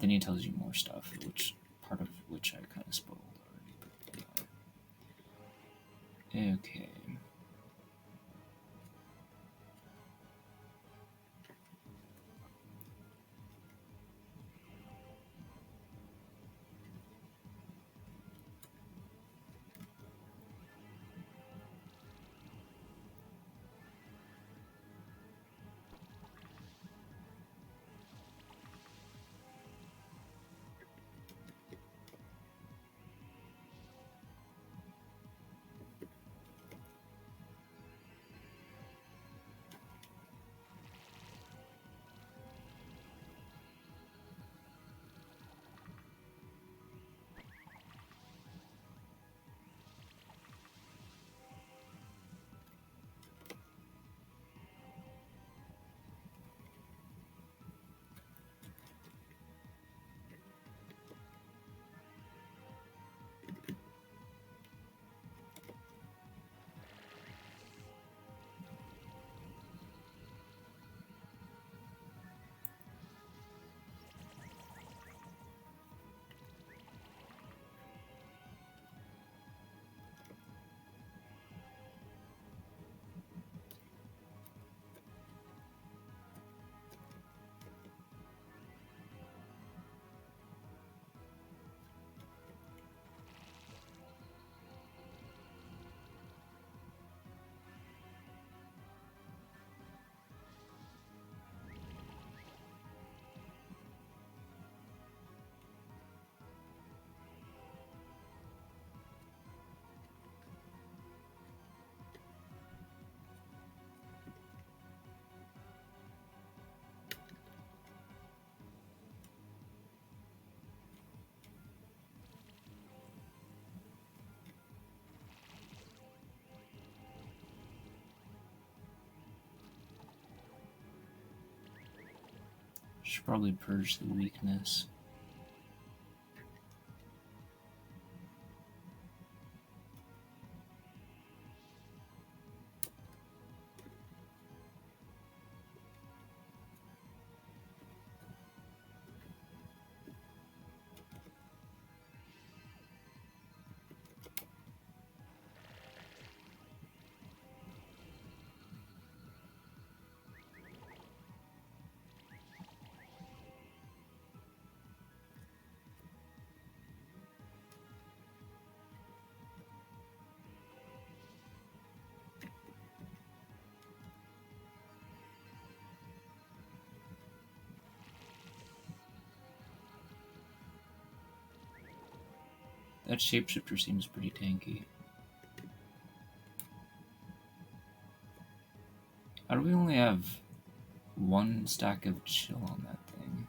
then he tells you more stuff, which part of which I kind of spoiled already. But, okay. Should probably purge the weakness. That shapeshifter seems pretty tanky. How do we only have one stack of chill on that thing?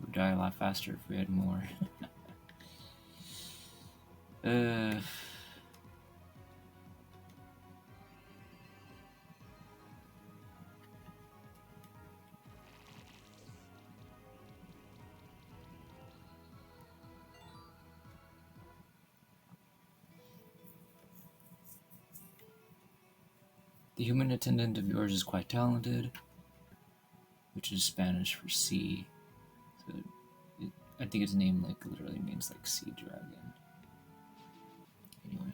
We'd die a lot faster if we had more. The human attendant of yours is quite talented, which is Spanish for sea. So I think its name like literally means like sea dragon. Anyway.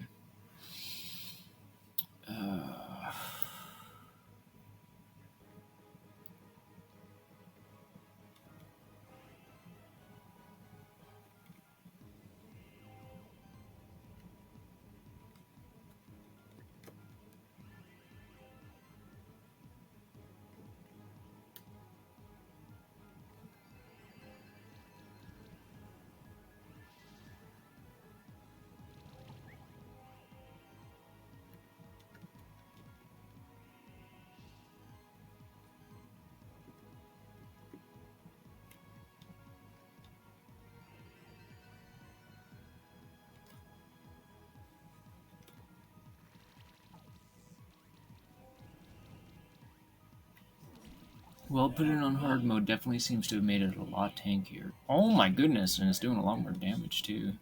Well, putting it on hard mode definitely seems to have made it a lot tankier. Oh my goodness, and it's doing a lot more damage too.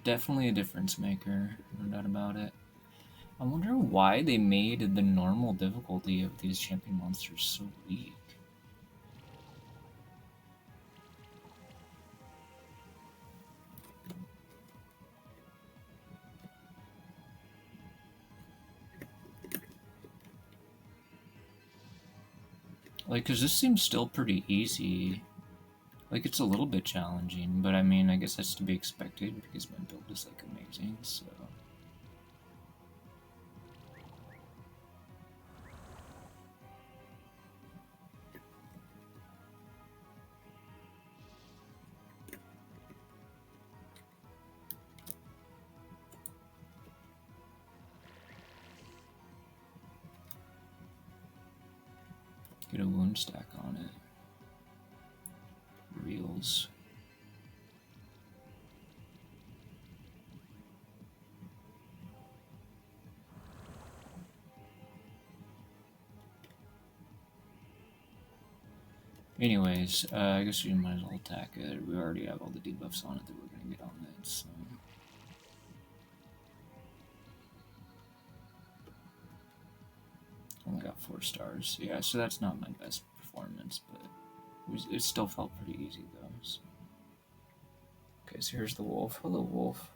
Definitely a difference maker, no doubt about it. I wonder why they made the normal difficulty of these champion monsters so weak. Like, cause this seems still pretty easy. Like, it's a little bit challenging, but I mean, I guess that's to be expected because my build is, like, amazing, so... Get a wound stack on it. Reels. Anyways, I guess we might as well attack it. We already have all the debuffs on it that we're gonna get on it, so... Only got 4 stars. Yeah, so that's not my best performance, but it still felt pretty easy though. So. Okay, so here's the wolf. Hello, wolf.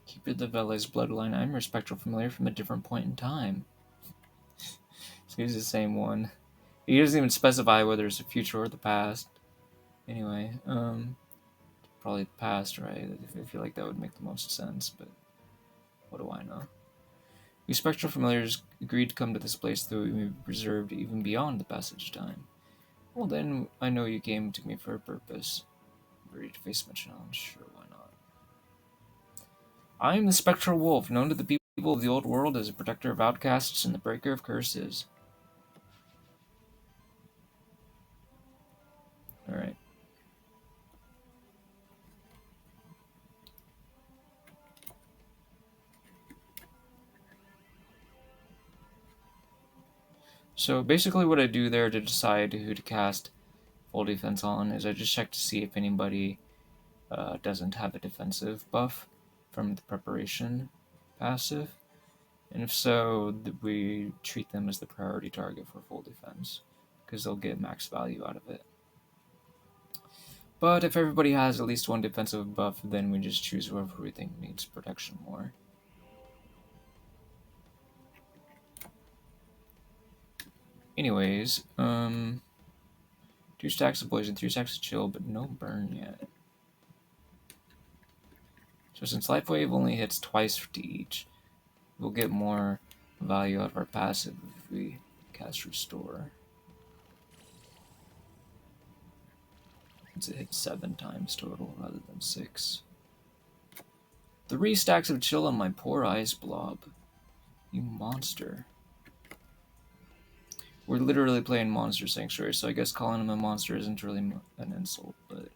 Keeper of the Vele's bloodline. I'm your spectral familiar from a different point in time. So he's the same one. He doesn't even specify whether it's the future or the past. Anyway, probably the past, right? I feel like that would make the most sense, but what do I know? We spectral familiars agreed to come to this place, though we may be preserved even beyond the passage of time. Well, then I know you came to me for a purpose. Ready to face my challenge? Sure, why not? I am the Spectral Wolf, known to the people of the old world as a protector of outcasts and the breaker of curses. Alright. So basically what I do there to decide who to cast full defense on is I just check to see if anybody doesn't have a defensive buff from the preparation passive. And if so, we treat them as the priority target for full defense, because they'll get max value out of it. But if everybody has at least one defensive buff, then we just choose whoever we think needs protection more. Anyways, 2 stacks of poison, 3 stacks of chill, but no burn yet. So since Life Wave only hits twice to each, we'll get more value out of our passive if we cast Restore. Since it hits 7 times total rather than 6. 3 stacks of chill on my poor eyes, Blob. You monster. We're literally playing Monster Sanctuary, so I guess calling him a monster isn't really an insult, but...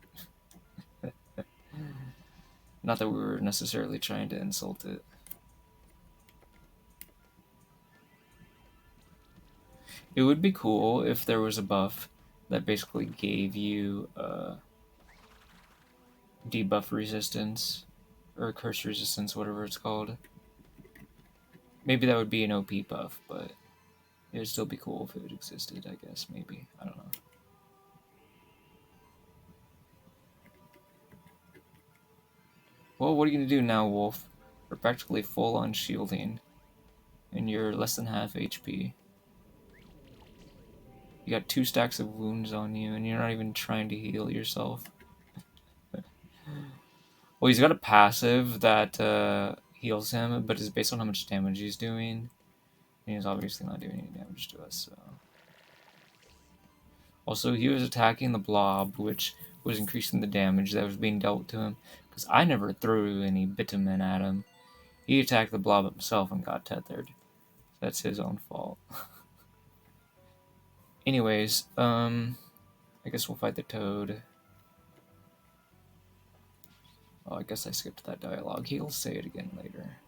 Not that we were necessarily trying to insult it. It would be cool if there was a buff that basically gave you debuff resistance, or curse resistance, whatever it's called. Maybe that would be an OP buff, but it would still be cool if it existed, I guess, maybe. I don't know. Well, what are you going to do now, Wolf? We're practically full on shielding, and you're less than half HP. You got 2 stacks of wounds on you, and you're not even trying to heal yourself. Well, he's got a passive that heals him, but is based on how much damage he's doing. And he's obviously not doing any damage to us, so... Also, he was attacking the blob, which was increasing the damage that was being dealt to him, because I never threw any bitumen at him. He attacked the blob himself and got tethered. That's his own fault. Anyways, I guess we'll fight the toad. Oh, I guess I skipped that dialogue. He'll say it again later.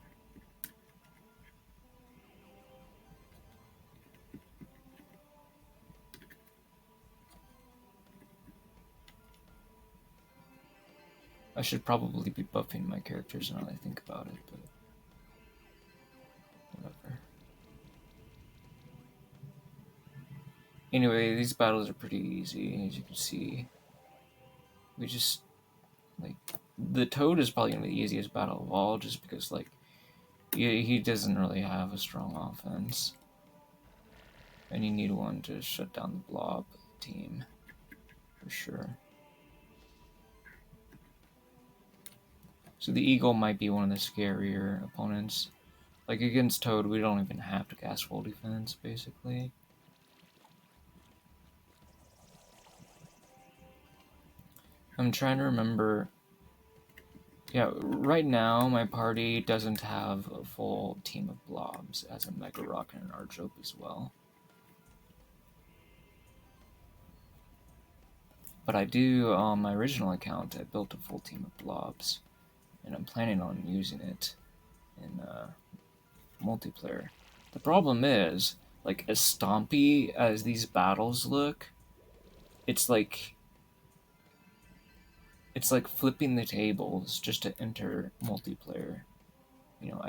I should probably be buffing my characters now that I think about it, but whatever. Anyway, these battles are pretty easy, as you can see. We just, like, the Toad is probably going to be the easiest battle of all, just because, like, he doesn't really have a strong offense. And you need one to shut down the Blob team, for sure. So the Eagle might be one of the scarier opponents. Like, against Toad, we don't even have to cast full defense, basically. I'm trying to remember. Yeah, right now my party doesn't have a full team of blobs, as a Mega Rock and an Archope as well. But I do, on my original account, I built a full team of blobs, and I'm planning on using it in multiplayer. The problem is, like, as stompy as these battles look, it's like flipping the tables just to enter multiplayer. You know,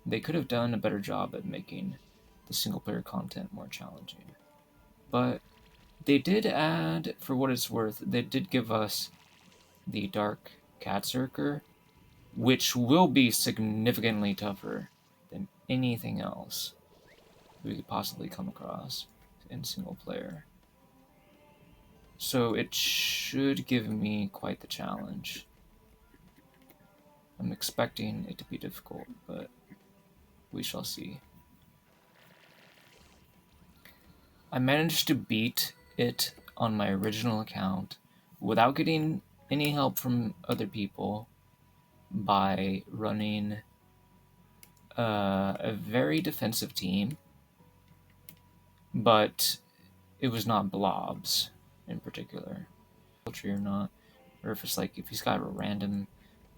they could have done a better job at making the single player content more challenging. But they did add, for what it's worth, they did give us the Dark Catsurker, which will be significantly tougher than anything else we could possibly come across in single player. So it should give me quite the challenge. I'm expecting it to be difficult, but we shall see. I managed to beat it on my original account without getting any help from other people by running a very defensive team, but it was not blobs in particular, or not, or if it's like if he's got a random,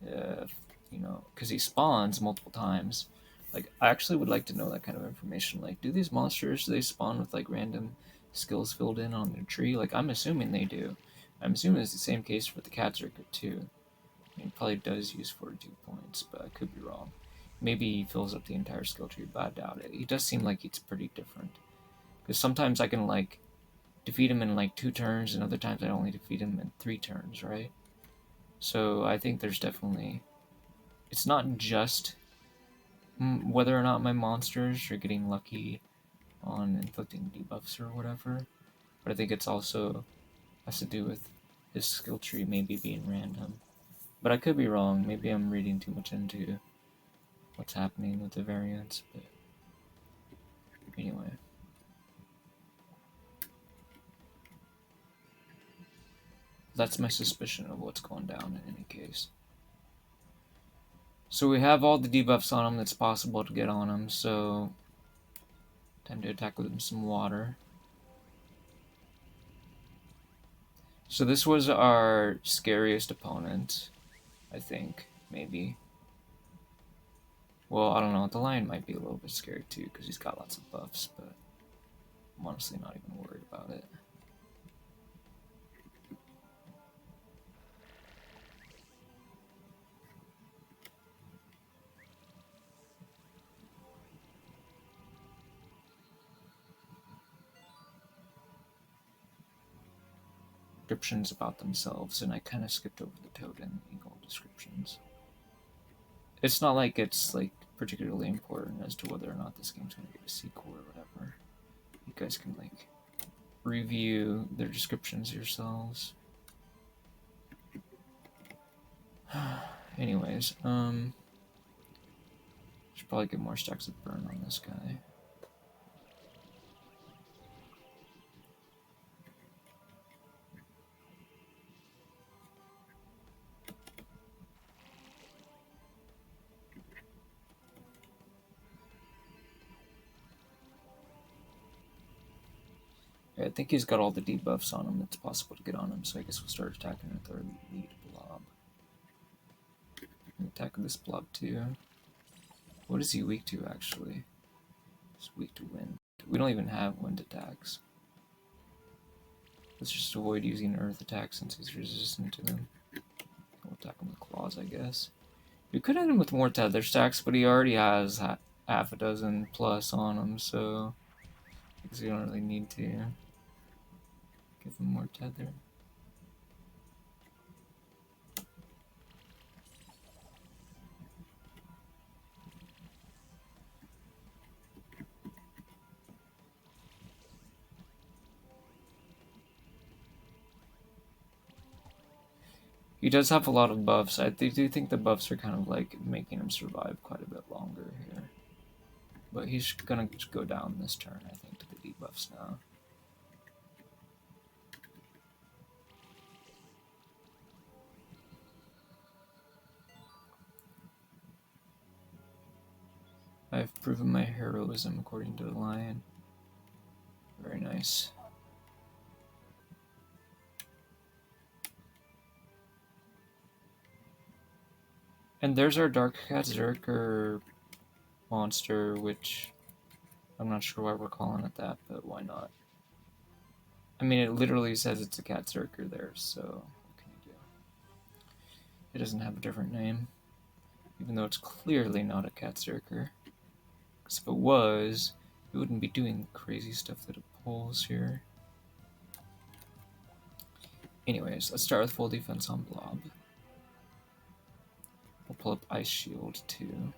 you know, because he spawns multiple times. Like, I actually would like to know that kind of information. Like, do these monsters, do they spawn with like random skills filled in on their tree? Like, I'm assuming they do. I'm assuming it's the same case for the cat circuit too. I mean, it probably does use 42 points, but I could be wrong. Maybe he fills up the entire skill tree, but I doubt it. He does seem like it's pretty different. Because sometimes I can, like, defeat him in, like, 2 turns, and other times I only defeat him in 3 turns, right? So I think there's definitely... It's not just whether or not my monsters are getting lucky on inflicting debuffs or whatever, but I think it's also has to do with his skill tree maybe being random. But I could be wrong. Maybe I'm reading too much into what's happening with the variants, but anyway. That's my suspicion of what's going down in any case. So we have all the debuffs on him that's possible to get on him, so time to attack with some water. So this was our scariest opponent, I think, maybe. Well, I don't know, the lion might be a little bit scary too, because he's got lots of buffs, but I'm honestly not even worried about it. Descriptions about themselves, and I kind of skipped over the Toad and Eagle descriptions. It's not like it's like particularly important as to whether or not this game's going to get a sequel or whatever. You guys can like review their descriptions yourselves. Anyways, should probably get more stacks of burn on this guy. I think he's got all the debuffs on him that's possible to get on him, so I guess we'll start attacking with our lead blob. And attack this blob too. What is he weak to, actually? He's weak to wind. We don't even have wind attacks. Let's just avoid using earth attacks since he's resistant to them. We'll pause, I guess. We could hit him with more tether stacks, but he already has half a dozen plus on him, so I guess we don't really need to give him more tether. He does have a lot of buffs. I do think the buffs are kind of like making him survive quite a bit longer here. But he's gonna just go down this turn, I think, to the debuffs now. I've proven my heroism according to the lion. Very nice. And there's our Dark Cat Zerker monster, which I'm not sure why we're calling it that, but why not? I mean, it literally says it's a Cat Zerker there, so what can you do? It doesn't have a different name, even though it's clearly not a Cat Zerker. Because if it was, it wouldn't be doing the crazy stuff that it pulls here. Anyways, let's start with full defense on Blob. We'll pull up Ice Shield too.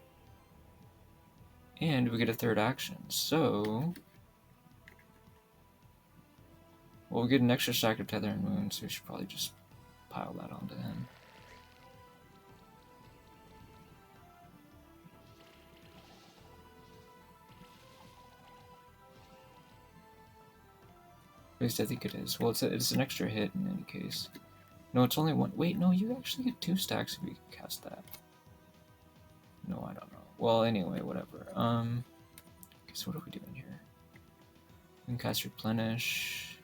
And we get a third action, so... Well, we get an extra stack of Tether and Moon, so we should probably just pile that onto him. At least I think it is. Well, it's an extra hit in any case. No, it's only one. Wait, no, you actually get 2 stacks if you cast that. No, I don't know. Well, anyway, whatever. So what are we doing here? We can cast Replenish.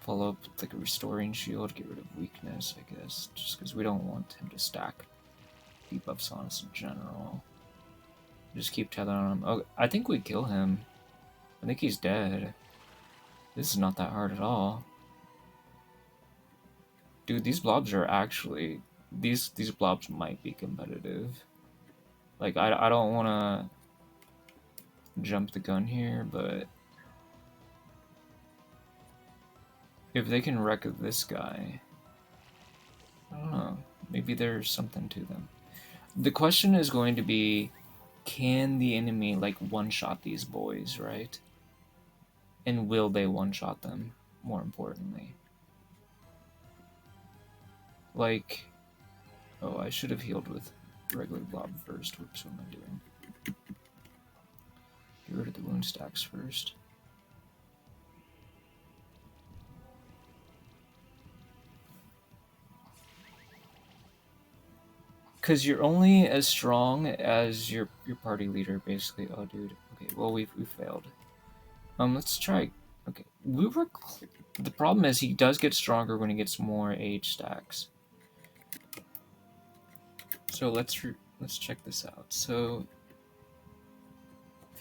Follow up with like a Restoring Shield, get rid of weakness, I guess. Just because we don't want him to stack debuffs on us in general. Just keep tethering on him. Oh, I think we kill him. I think he's dead. This is not that hard at all. Dude, these blobs are actually... These blobs might be competitive. Like, I don't want to jump the gun here, but... If they can wreck this guy... I don't know. Maybe there's something to them. The question is going to be... Can the enemy, like, one-shot these boys, right? And will they one-shot them, more importantly? Like... Oh, I should have healed with regular blob first. Whoops, what am I doing? Get rid of the wound stacks first. Because you're only as strong as your party leader, basically. Oh, dude. Okay, well, we failed. Let's try... Okay, we were... The problem is he does get stronger when he gets more age stacks. So let's check this out. So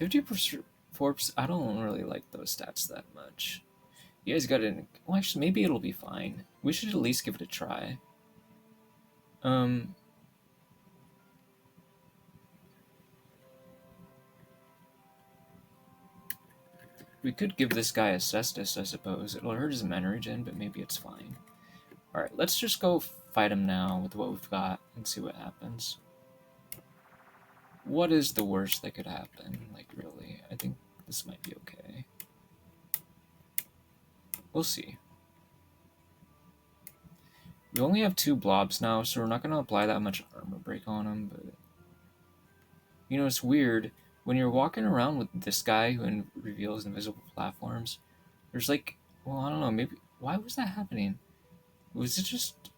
50%, 4%. I don't really like those stats that much. You guys got it. Well, actually, maybe it'll be fine. We should at least give it a try. We could give this guy a Cestus, I suppose. It'll hurt his mana regen, but maybe it's fine. Alright, let's just go fight him now with what we've got and see what happens. What is the worst that could happen? Like, really? I think this might be okay. We'll see. We only have 2 blobs now, so we're not going to apply that much armor break on him, but... You know, it's weird. When you're walking around with this guy who reveals invisible platforms, there's like... Well, I don't know, maybe... Why was that happening? Was it just...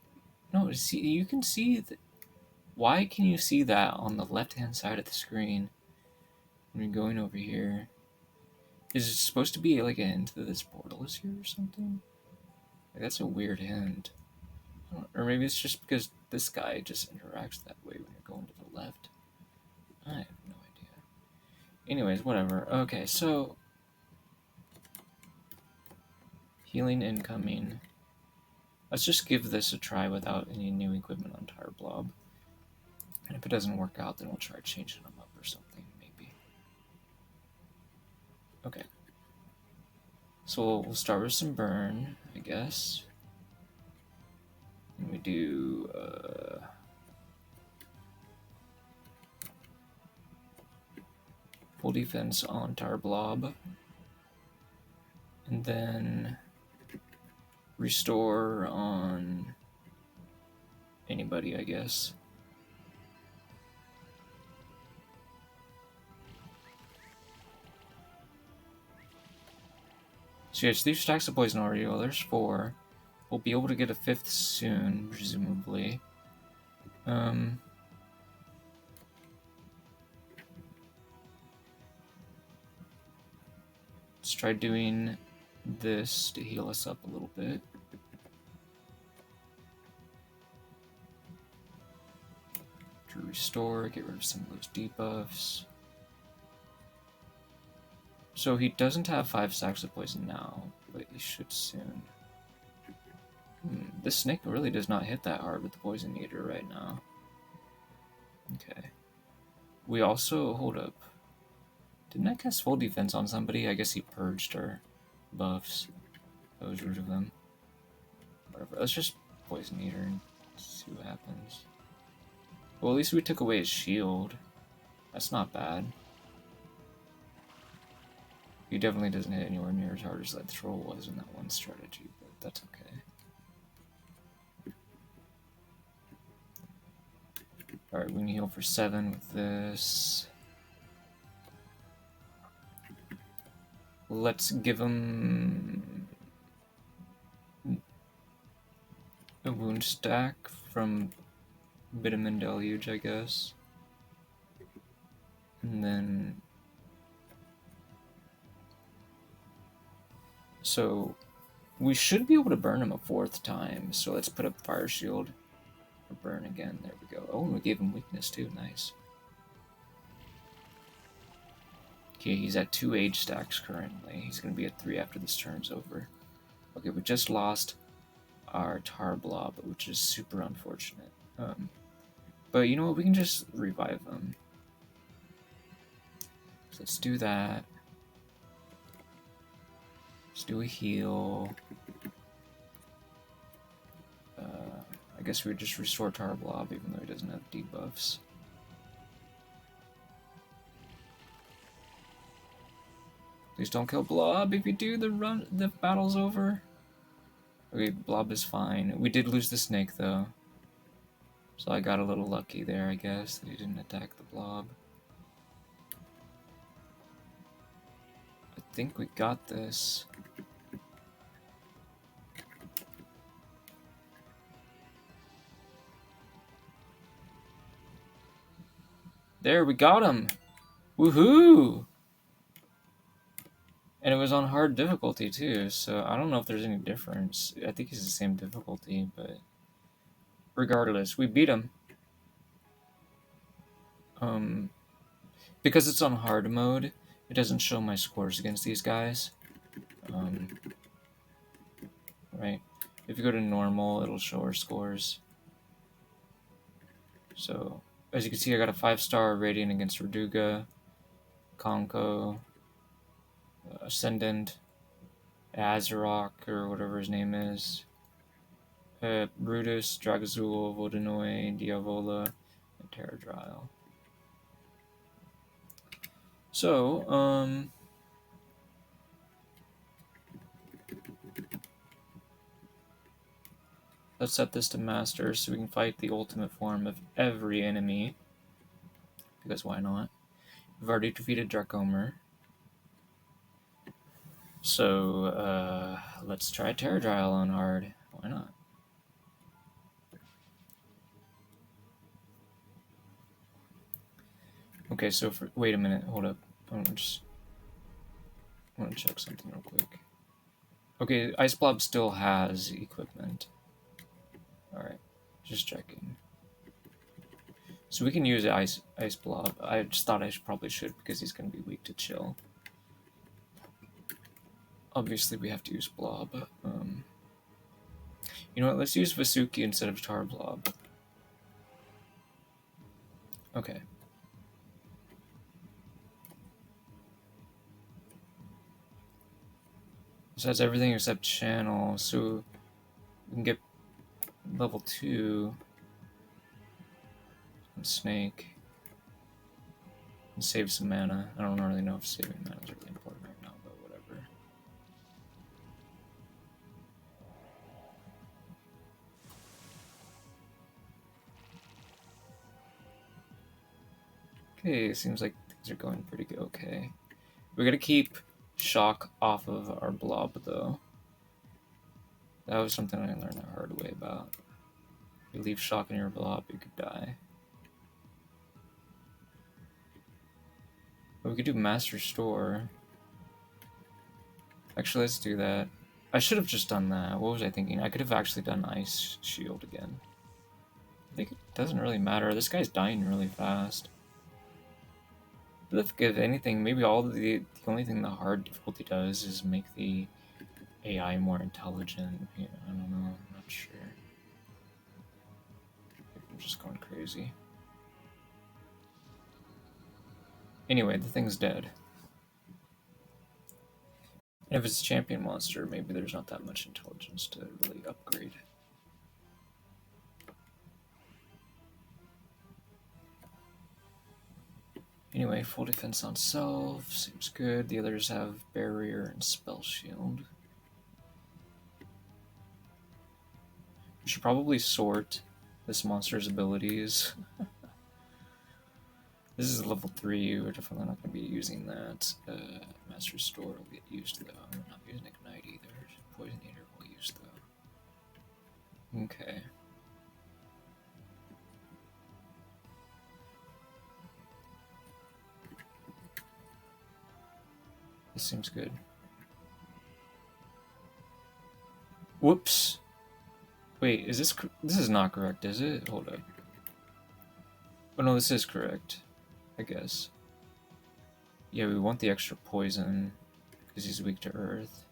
No, see, you can see... Why can you see that on the left-hand side of the screen when you're going over here? Is it supposed to be like a hint that this portal is here or something? Like, that's a weird hint. Or maybe it's just because this guy just interacts that way when you're going to the left. I have no idea. Anyways, whatever. Okay, so... Healing incoming. Let's just give this a try without any new equipment on Tire Blob. And if it doesn't work out, then we'll try changing them up or something, maybe. Okay. So we'll start with some burn, I guess. And we do full defense on Tire Blob. And then restore on anybody, I guess. So yeah, it's 3 stacks of poison already. Well, there's 4. We'll be able to get a 5th soon, presumably. Let's try doing this to heal us up a little bit. To restore, get rid of some of those debuffs. So he doesn't have 5 stacks of poison now, but he should soon. This snake really does not hit that hard with the Poison Eater right now. Okay. We also, hold up. Didn't I cast full defense on somebody? I guess he purged our buffs. That was rude of them. Whatever. Let's just Poison Eater and see what happens. Well, at least we took away his shield. That's not bad. He definitely doesn't hit anywhere near as hard as that troll was in that one strategy, but that's okay. Alright, we can heal for 7 with this. Let's give him a wound stack from Vitamin Deluge, I guess. And then... So, we should be able to burn him a 4th time, so let's put up Fire Shield. Or burn again, there we go. Oh, and we gave him weakness too, nice. Okay, he's at 2 age stacks currently. He's going to be at 3 after this turn's over. Okay, we just lost our Tar Blob, which is super unfortunate. But you know what, we can just revive him. So let's do that. Let's do a heal. I guess we would just restore Tar Blob even though he doesn't have debuffs. Please don't kill Blob. If you do, the battle's over. Okay, Blob is fine. We did lose the snake though. So I got a little lucky there, I guess, that he didn't attack the Blob. I think we got this. There, we got him! Woohoo! And it was on hard difficulty too, so I don't know if there's any difference. I think it's the same difficulty, but regardless, we beat him. Because it's on hard mode, it doesn't show my scores against these guys. Right? If you go to normal, it'll show our scores. So, as you can see, I got a 5-star Radiant against Raduga, Konko, Ascendant, Azarok, or whatever his name is, Brutus, Dragazul, Vodanoy, Diavola, and Terradrile. So, let's set this to Master so we can fight the ultimate form of every enemy. Because why not? We've already defeated Dracomer. So, let's try Terradrile on hard. Why not? Okay, so wait a minute, hold up. I want to check something real quick. Okay, Ice Blob still has equipment. Alright, just checking. So we can use Ice Blob. I just thought I probably should because he's going to be weak to chill. Obviously we have to use Blob. You know what, let's use Vasuki instead of Tar Blob. Okay. This has everything except channel, so we can get level 2 and Snake and save some mana. I don't really know if saving mana is really important right now, but whatever. Okay, seems like things are going pretty good. Okay. We gotta keep shock off of our blob, though. That was something I learned the hard way about. If you leave shock in your blob, you could die. But we could do Master Store. Actually, let's do that. I should have just done that. What was I thinking? I could have actually done Ice Shield again. I think it doesn't really matter. This guy's dying really fast. If anything, maybe the only thing the hard difficulty does is make the AI more intelligent. Yeah, I don't know. I'm not sure. I'm just going crazy. Anyway, the thing's dead. And if it's a champion monster, maybe there's not that much intelligence to really upgrade. Anyway, full defense on self, seems good. The others have barrier and spell shield. We should probably sort this monster's abilities. This is level 3, we're definitely not going to be using that. Master Store will get used though. We're not using Ignite either. Poison Eater will use though. Okay. This seems good. Whoops. Wait, is this is not correct, is it? Hold up. Oh no, this is correct, I guess. Yeah, we want the extra poison because he's weak to earth.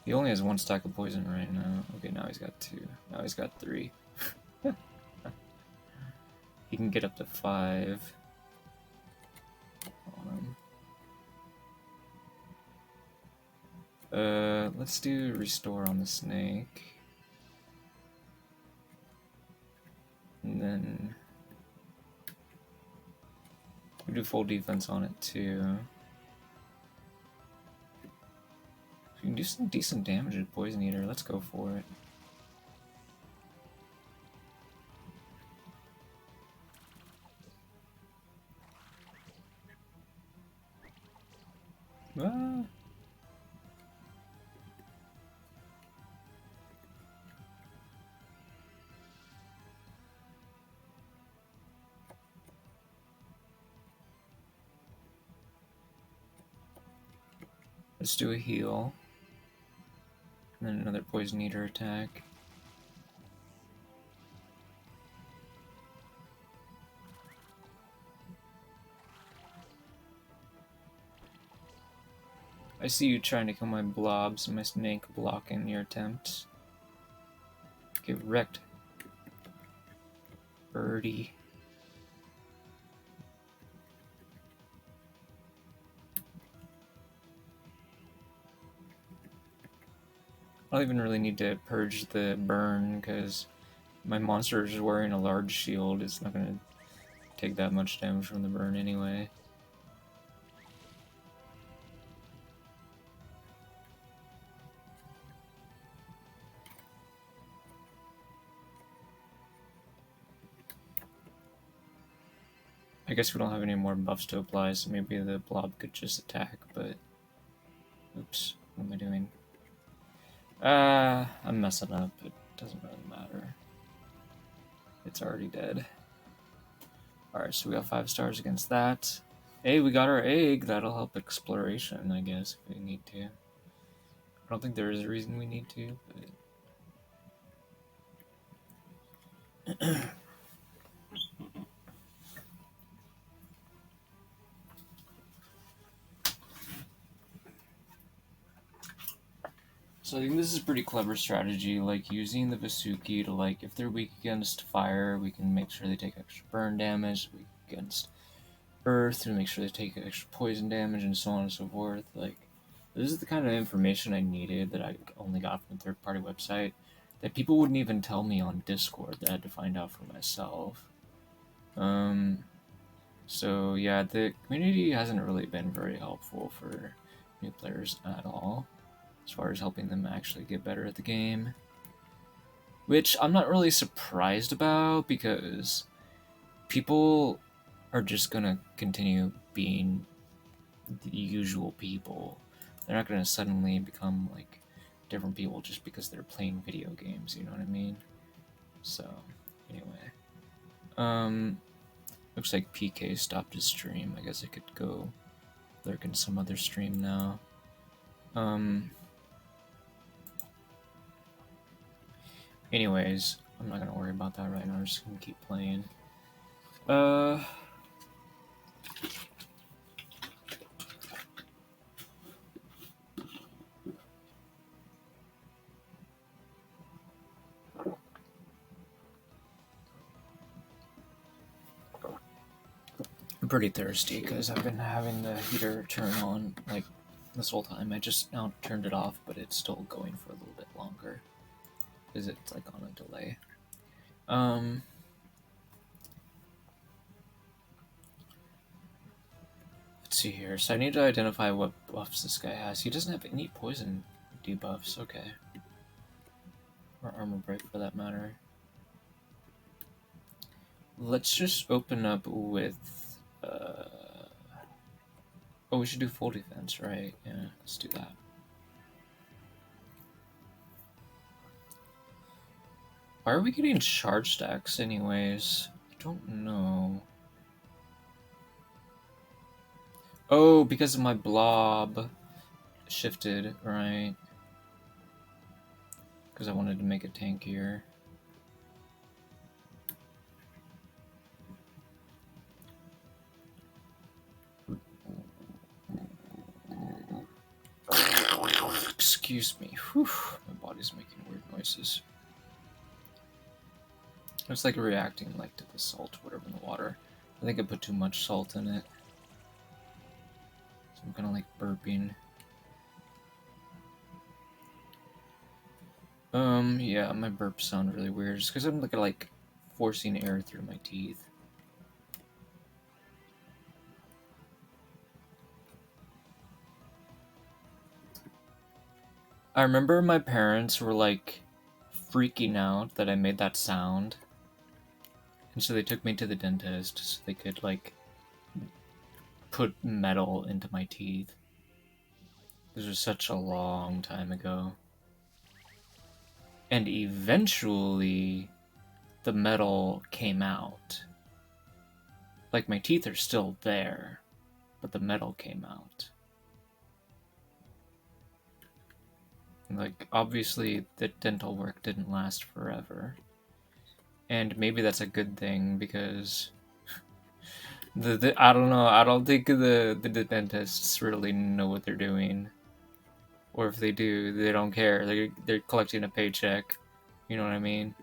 He only has 1 stack of poison right now. Okay, now he's got 2. Now he's got 3. He can get up to 5. Let's do restore on the snake. And then we do full defense on it too. We can do some decent damage with Poison Eater. Let's go for it. Ah. Let's do a heal. And then another Poison Eater attack. I see you trying to kill my blobs, my snake blocking your attempts. Get wrecked. Birdie. I don't even really need to purge the burn because my monster is wearing a large shield. It's not going to take that much damage from the burn anyway. I guess we don't have any more buffs to apply, so maybe the blob could just attack, but... Oops, what am I doing? I'm messing up. It doesn't really matter. It's already dead. Alright, so we got 5 stars against that. Hey, we got our egg. That'll help exploration, I guess, if we need to. I don't think there is a reason we need to, but... So I think this is a pretty clever strategy, like using the Vasuki to, like, if they're weak against fire, we can make sure they take extra burn damage, weak against earth, to make sure they take extra poison damage, and so on and so forth. Like, this is the kind of information I needed that I only got from a third-party website that people wouldn't even tell me on Discord, that I had to find out for myself. So yeah, the community hasn't really been very helpful for new players at all, as far as helping them actually get better at the game. Which I'm not really surprised about, because people are just gonna continue being the usual people. They're not gonna suddenly become like different people just because they're playing video games, you know what I mean? So, anyway. Looks like PK stopped his stream. I guess I could go lurk in some other stream now. Anyways, I'm not gonna worry about that right now. I'm just gonna keep playing. I'm pretty thirsty because I've been having the heater turn on like this whole time. I just now turned it off, but it's still going for a little bit longer because it's like on a delay. Let's see here. So I need to identify what buffs this guy has. He doesn't have any poison debuffs. Okay. Or armor break for that matter. Let's just open up with... Oh, we should do full defense, right? Yeah, let's do that. Why are we getting charge stacks anyways? I don't know. Oh, because of my blob shifted, right? Because I wanted to make it tankier. Excuse me. Whew. My body's making weird noises. It's like reacting like to the salt or whatever in the water. I think I put too much salt in it. So I'm kind of like burping. Yeah, my burps sound really weird. Just because I'm like forcing air through my teeth. I remember my parents were like freaking out that I made that sound. And so they took me to the dentist so they could like put metal into my teeth. This was such a long time ago. And eventually the metal came out. Like, my teeth are still there, but the metal came out. Like, obviously the dental work didn't last forever. And maybe that's a good thing, because I don't know, I don't think the dentists really know what they're doing. Or if they do, they don't care. They're collecting a paycheck. You know what I mean?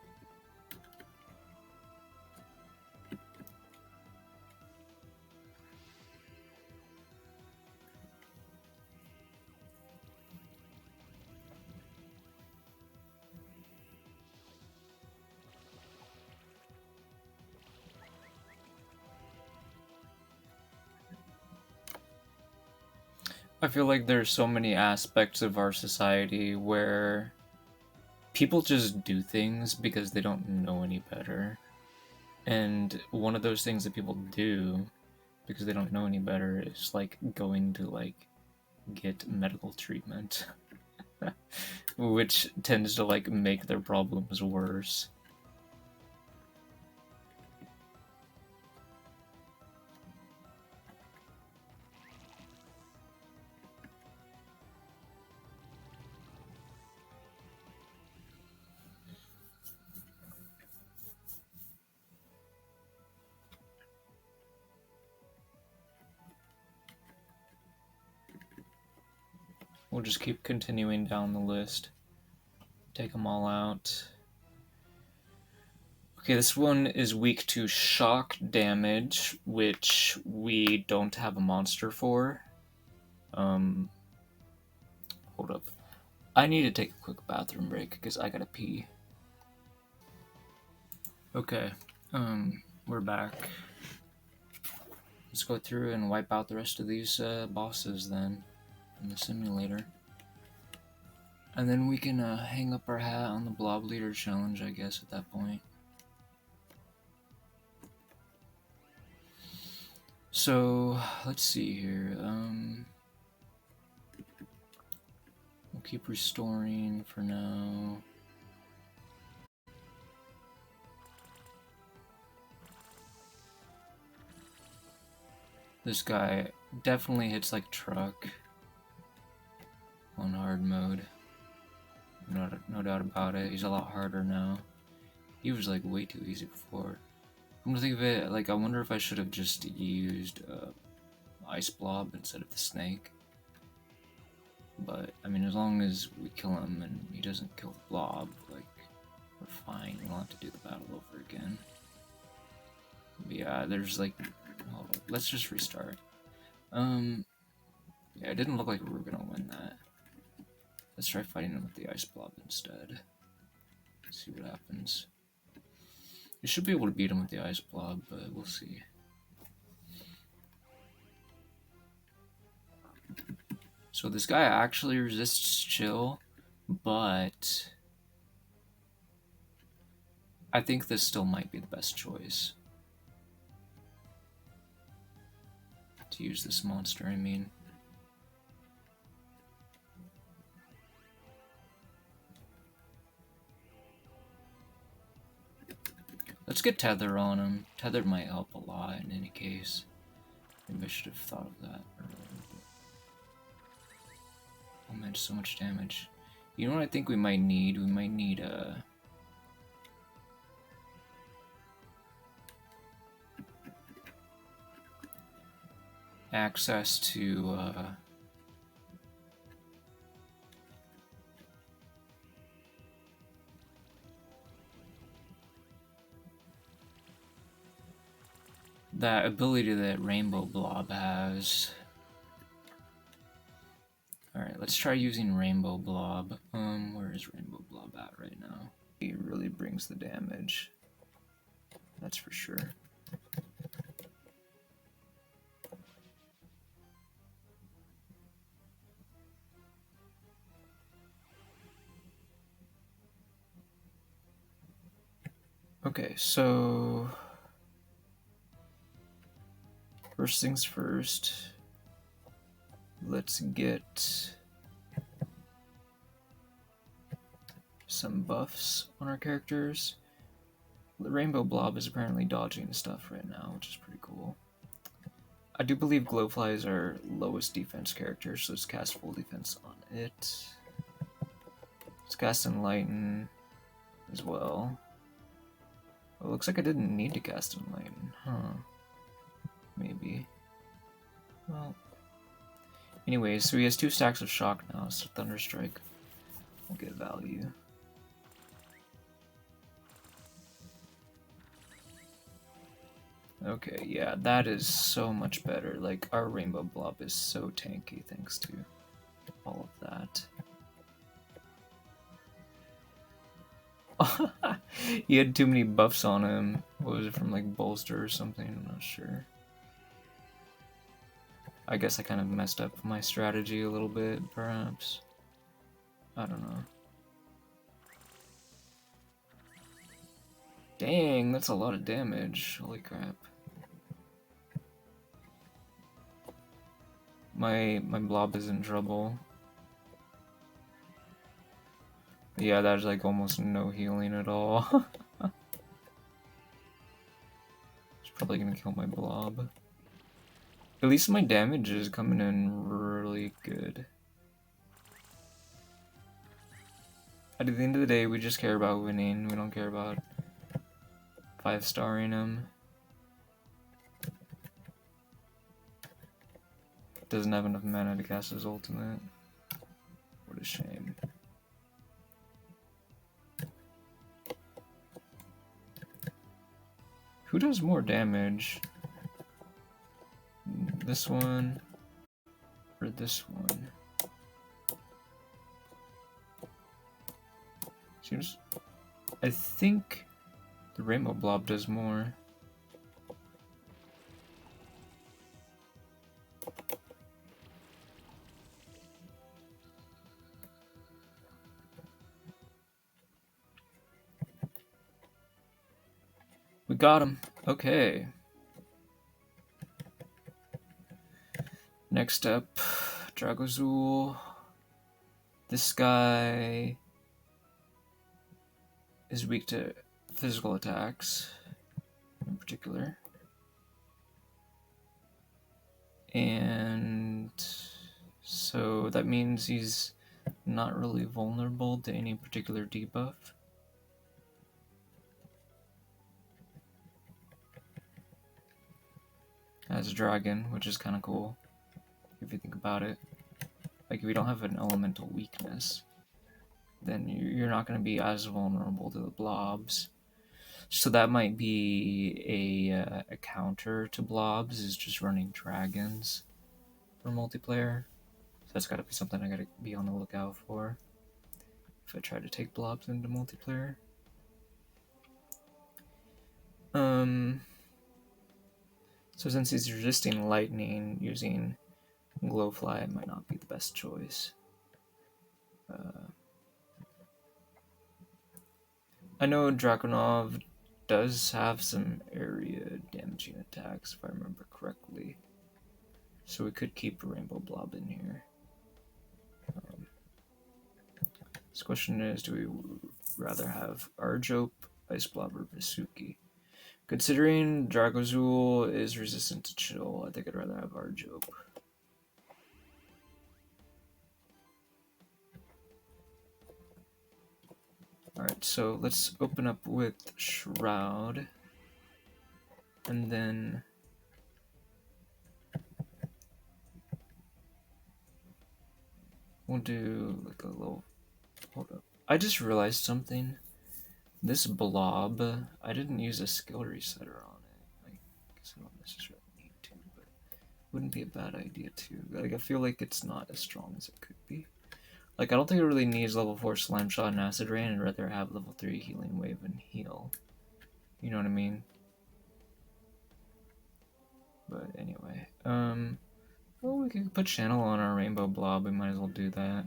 I feel like there's so many aspects of our society where people just do things because they don't know any better. And one of those things that people do because they don't know any better is like going to like get medical treatment, which tends to like make their problems worse. We'll just keep continuing down the list. Take them all out. Okay, this one is weak to shock damage, which we don't have a monster for. Hold up. I need to take a quick bathroom break because I gotta pee. Okay, we're back. Let's go through and wipe out the rest of these bosses then in the simulator. And then we can hang up our hat on the Blob Leader challenge, I guess, at that point. So, let's see here. We'll keep restoring for now. This guy definitely hits like truck on hard mode. No doubt about it. He's a lot harder now. He was like way too easy before. I'm gonna think of it like I wonder if I should have just used Ice Blob instead of the snake. But I mean, as long as we kill him and he doesn't kill the blob, like we're fine. We don't have to do the battle over again. But yeah, there's like, oh, let's just restart. Yeah, it didn't look like we were gonna win that. Let's try fighting him with the Ice Blob instead. See what happens. You should be able to beat him with the Ice Blob, but we'll see. So this guy actually resists chill, but I think this still might be the best choice. To use this monster, I mean. Let's get Tether on him. Tether might help a lot in any case. Maybe I should have thought of that earlier. Oh man, so much damage. You know what I think we might need? We might need access to that ability that Rainbow Blob has. Alright, let's try using Rainbow Blob. Where is Rainbow Blob at right now? He really brings the damage. That's for sure. Okay, so first things first, let's get some buffs on our characters. The Rainbow Blob is apparently dodging stuff right now, which is pretty cool. I do believe Glowfly is our lowest defense character, so let's cast full defense on it. Let's cast Enlighten as well. It looks like I didn't need to cast Enlighten, huh? Maybe. Well. Anyways, so he has 2 stacks of shock now, so Thunderstrike will get value. Okay, yeah, that is so much better. Like, our Rainbow Blob is so tanky thanks to all of that. He had too many buffs on him. What was it, from like Bolster or something? I'm not sure. I guess I kind of messed up my strategy a little bit, perhaps. I don't know. Dang, that's a lot of damage. Holy crap. My blob is in trouble. Yeah, there's like almost no healing at all. It's probably gonna kill my blob. At least my damage is coming in really good. At the end of the day, we just care about winning. We don't care about 5-starring him. Doesn't have enough mana to cast his ultimate. What a shame. Who does more damage? This one or this one? Seems... I think the Rainbow Blob does more. We got him. Okay. Next up, Dragozul. This guy is weak to physical attacks, in particular. And so that means he's not really vulnerable to any particular debuff. As a dragon, which is kind of cool, if you think about it. Like, if you don't have an elemental weakness, then you're not going to be as vulnerable to the blobs. So that might be a counter to blobs, is just running dragons for multiplayer. So that's got to be something I got to be on the lookout for if I try to take blobs into multiplayer. So since he's resisting lightning, using Glowfly might not be the best choice. I know Dragunov does have some area damaging attacks, if I remember correctly. So we could keep a Rainbow Blob in here. This question is, do we rather have Arjope, Ice Blob, or Visuki? Considering Dragozul is resistant to chill, I think I'd rather have Arjope. Alright, so let's open up with Shroud. And then we'll do like a little... Hold up. I just realized something. This blob, I didn't use a skill resetter on it. I guess I don't necessarily need to, but it wouldn't be a bad idea to. Like, I feel like it's not as strong as it could be. Like, I don't think it really needs level 4 Slime Shot and Acid Rain. I'd rather have level 3 Healing Wave and Heal. You know what I mean? But anyway, well, we could put Channel on our Rainbow Blob. We might as well do that.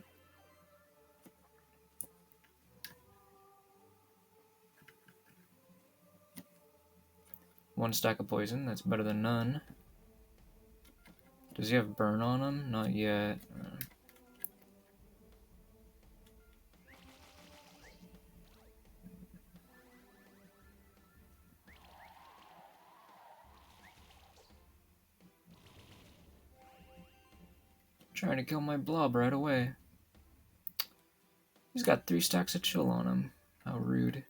One stack of poison, that's better than none. Does he have burn on him? Not yet. Trying to kill my blob right away. He's got 3 stacks of chill on him. How rude.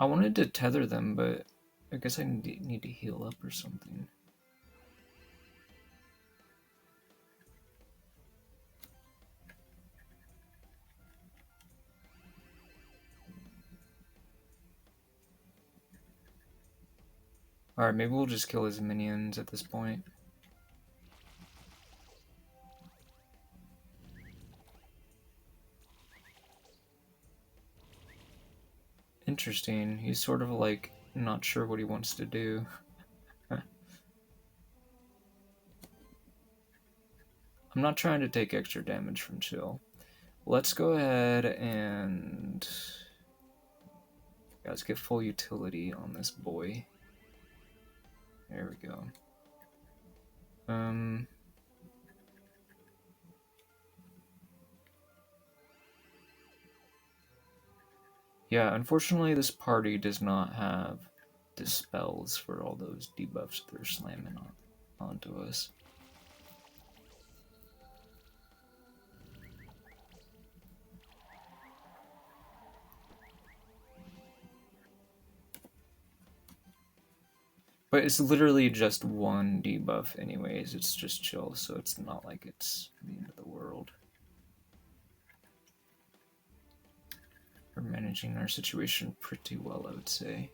I wanted to tether them, but I guess I need to heal up or something. Alright, maybe we'll just kill his minions at this point. Interesting. He's sort of like not sure what he wants to do. I'm not trying to take extra damage from chill. Let's go ahead and let's get full utility on this boy. There we go. Yeah, unfortunately this party does not have dispels for all those debuffs they're slamming onto us. But it's literally just one debuff anyways, it's just chill, so it's not like it's the end of the world. We're managing our situation pretty well, I would say.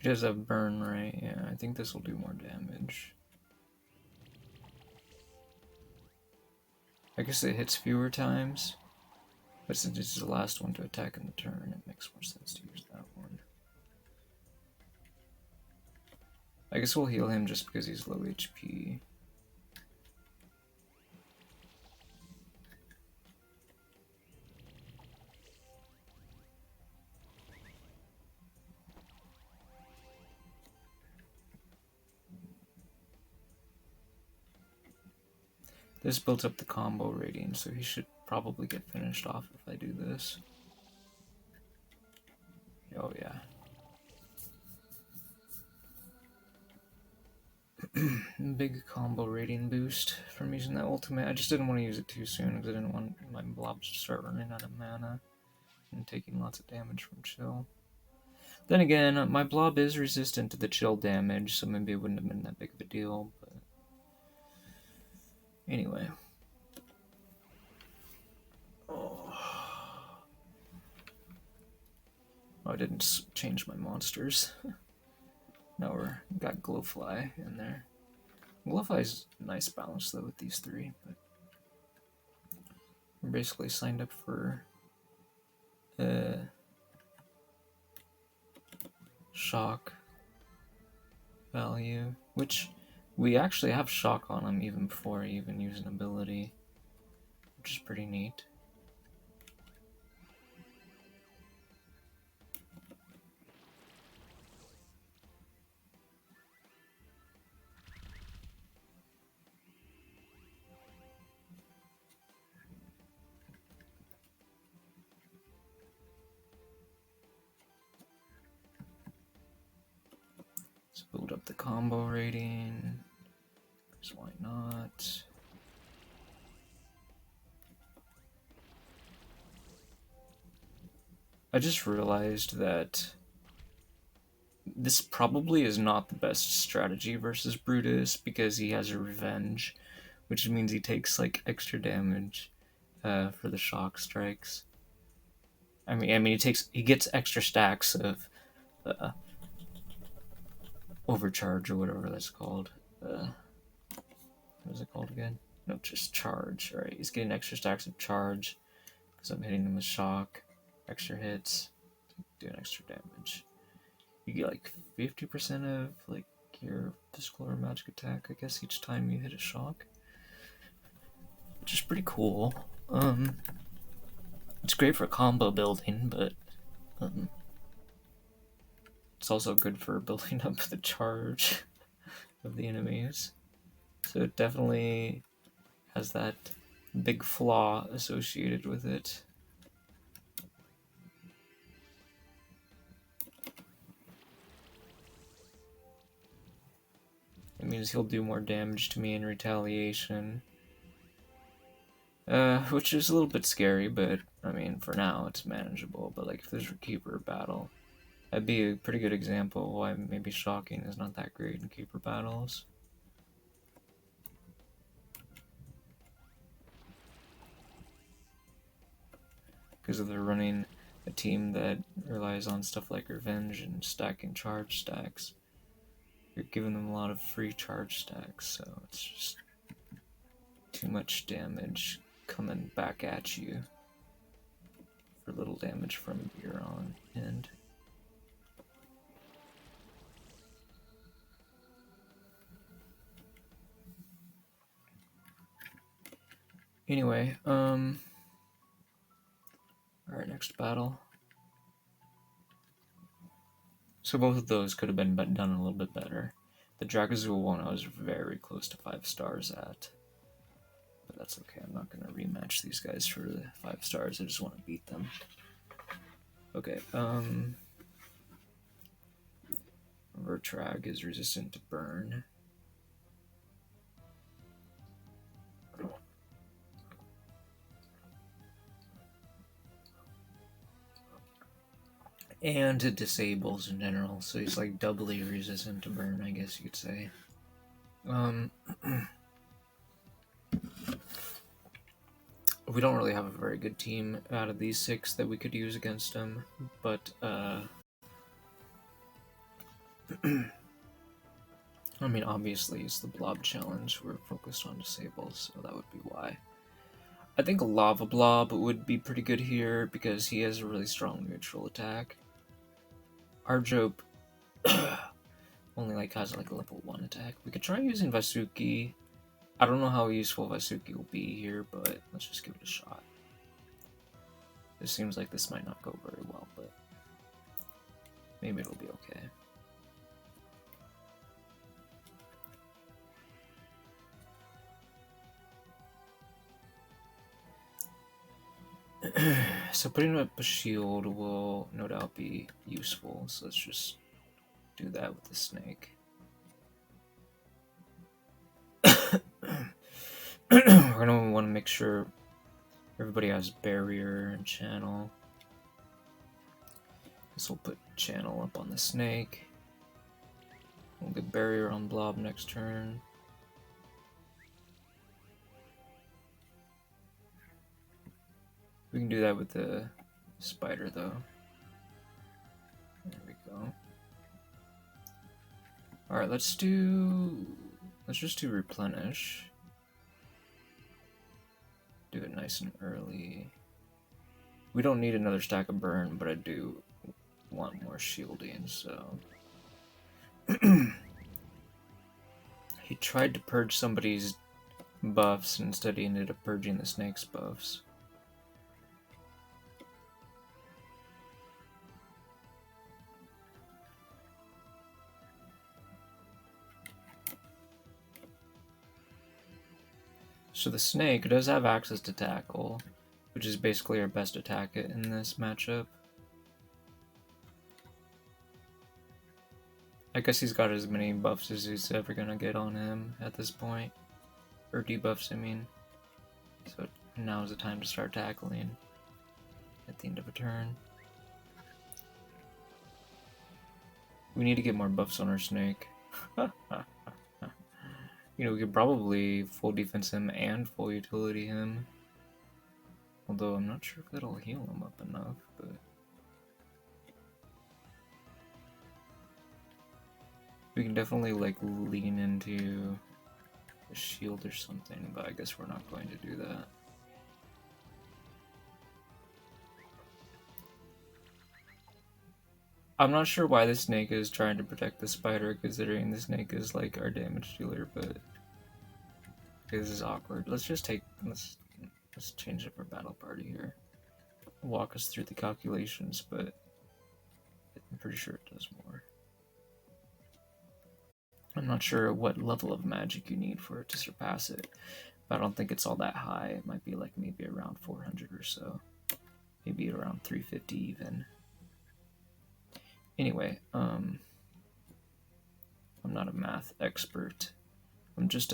He does have burn, right? Yeah, I think this will do more damage. I guess it hits fewer times, but since it's the last one to attack in the turn, it makes more sense to use that one. I guess we'll heal him just because he's low HP. This builds up the combo rating, so he should probably get finished off if I do this. Oh yeah. Big combo rating boost from using that ultimate. I just didn't want to use it too soon because I didn't want my blobs to start running out of mana and taking lots of damage from chill. Then again, my blob is resistant to the chill damage, so maybe it wouldn't have been that big of a deal, but anyway. Oh, I didn't change my monsters. Now we got Glowfly in there. Glowfly's a nice balance though with these three, but we're basically signed up for shock value, which we actually have shock on him even before I even use an ability, which is pretty neat. Let's build up the combo rating, because why not? I just realized that this probably is not the best strategy versus Brutus because he has a revenge, which means he takes like extra damage for the shock strikes. I mean, he gets extra stacks of overcharge or whatever that's called. What is it called again? No, just charge. Right, he's getting extra stacks of charge because I'm hitting him with shock, extra hits, doing extra damage. You get like 50% of like your physical or magic attack, I guess, each time you hit a shock, which is pretty cool. It's great for combo building, but it's also good for building up the charge of the enemies. So it definitely has that big flaw associated with it. It means he'll do more damage to me in retaliation. Which is a little bit scary, but I mean, for now it's manageable. But like, if there's a Keeper battle, that'd be a pretty good example of why maybe shocking is not that great in Keeper battles. Because if they're running a team that relies on stuff like revenge and stacking charge stacks, you're giving them a lot of free charge stacks, so it's just too much damage coming back at you for little damage from your own end. Anyway, alright, next battle. So both of those could have been done a little bit better. The Dragazoo one I was very close to 5 stars at. But that's okay, I'm not going to rematch these guys for the 5 stars, I just want to beat them. Okay, Vertrag is resistant to burn. And it disables in general, so he's like doubly resistant to burn, I guess you could say. We don't really have a very good team out of these 6 that we could use against him, but I mean, obviously, it's the Blob challenge. We're focused on disables, so that would be why. I think a Lava Blob would be pretty good here because he has a really strong neutral attack. Arjope only like has like a level 1 attack. We could try using Vasuki. I don't know how useful Vasuki will be here, but let's just give it a shot. It seems like this might not go very well, but maybe it'll be okay. So putting up a shield will no doubt be useful, so let's just do that with the snake. We're gonna want to make sure everybody has barrier and channel. This will put channel up on the snake. We'll get barrier on Blob next turn. We can do that with the spider though. There we go. Alright, let's just do replenish. Do it nice and early. We don't need another stack of burn, but I do want more shielding, so he tried to purge somebody's buffs, and instead he ended up purging the snake's buffs. So the snake does have access to tackle, which is basically our best attack in this matchup. I guess he's got as many buffs as he's ever gonna get on him at this point. Or debuffs, I mean. So now is the time to start tackling at the end of a turn. We need to get more buffs on our snake. You know, we could probably full defense him and full utility him. Although I'm not sure if that'll heal him up enough, but... we can definitely, like, lean into a shield or something, but I guess we're not going to do that. I'm not sure why the snake is trying to protect the spider, considering the snake is like our damage dealer, but this is awkward. Let's change up our battle party here. Walk us through the calculations, but I'm pretty sure it does more. I'm not sure what level of magic you need for it to surpass it, but I don't think it's all that high. It might be like maybe around 400 or so, maybe around 350 even. Anyway, I'm not a math expert. I'm just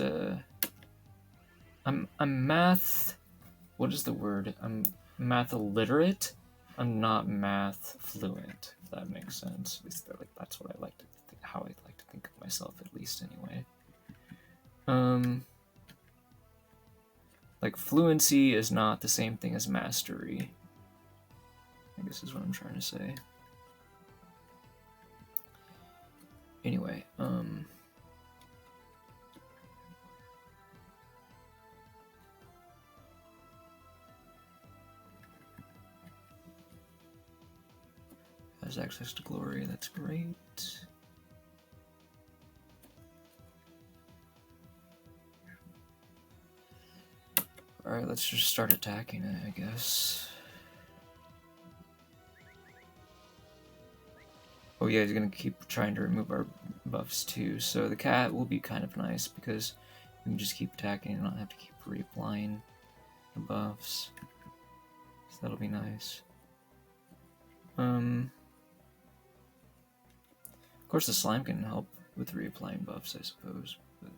I'm math. What is the word? I'm math illiterate. I'm not math fluent. If that makes sense. At least that's what I like to think, how I like to think of myself, at least anyway. Like fluency is not the same thing as mastery, I guess is what I'm trying to say. Anyway, has access to glory, that's great. Alright, let's just start attacking it, I guess. Oh yeah, he's gonna keep trying to remove our buffs too, so the cat will be kind of nice because we can just keep attacking and not have to keep reapplying the buffs. So that'll be nice. Of course the slime can help with reapplying buffs, I suppose, but...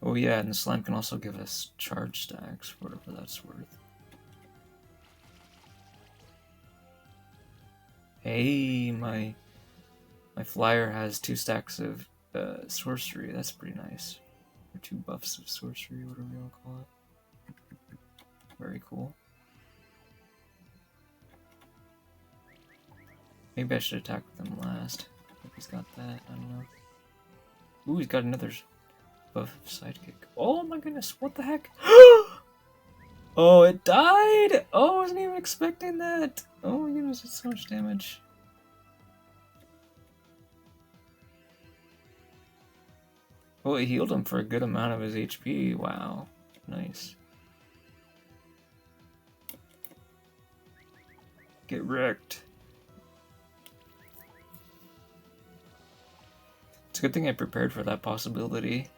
oh yeah, and the slime can also give us charge stacks, whatever that's worth. Hey, my flyer has 2 stacks of sorcery. That's pretty nice. Or 2 buffs of sorcery, whatever you want to call it. Very cool. Maybe I should attack with him last. If he's got that, I don't know. Ooh, he's got another buff sidekick. Oh my goodness, what the heck? Oh, it died! Oh, I wasn't even expecting that! Oh my goodness, it's so much damage. Oh, it healed him for a good amount of his HP. Wow. Nice. Get wrecked. It's a good thing I prepared for that possibility.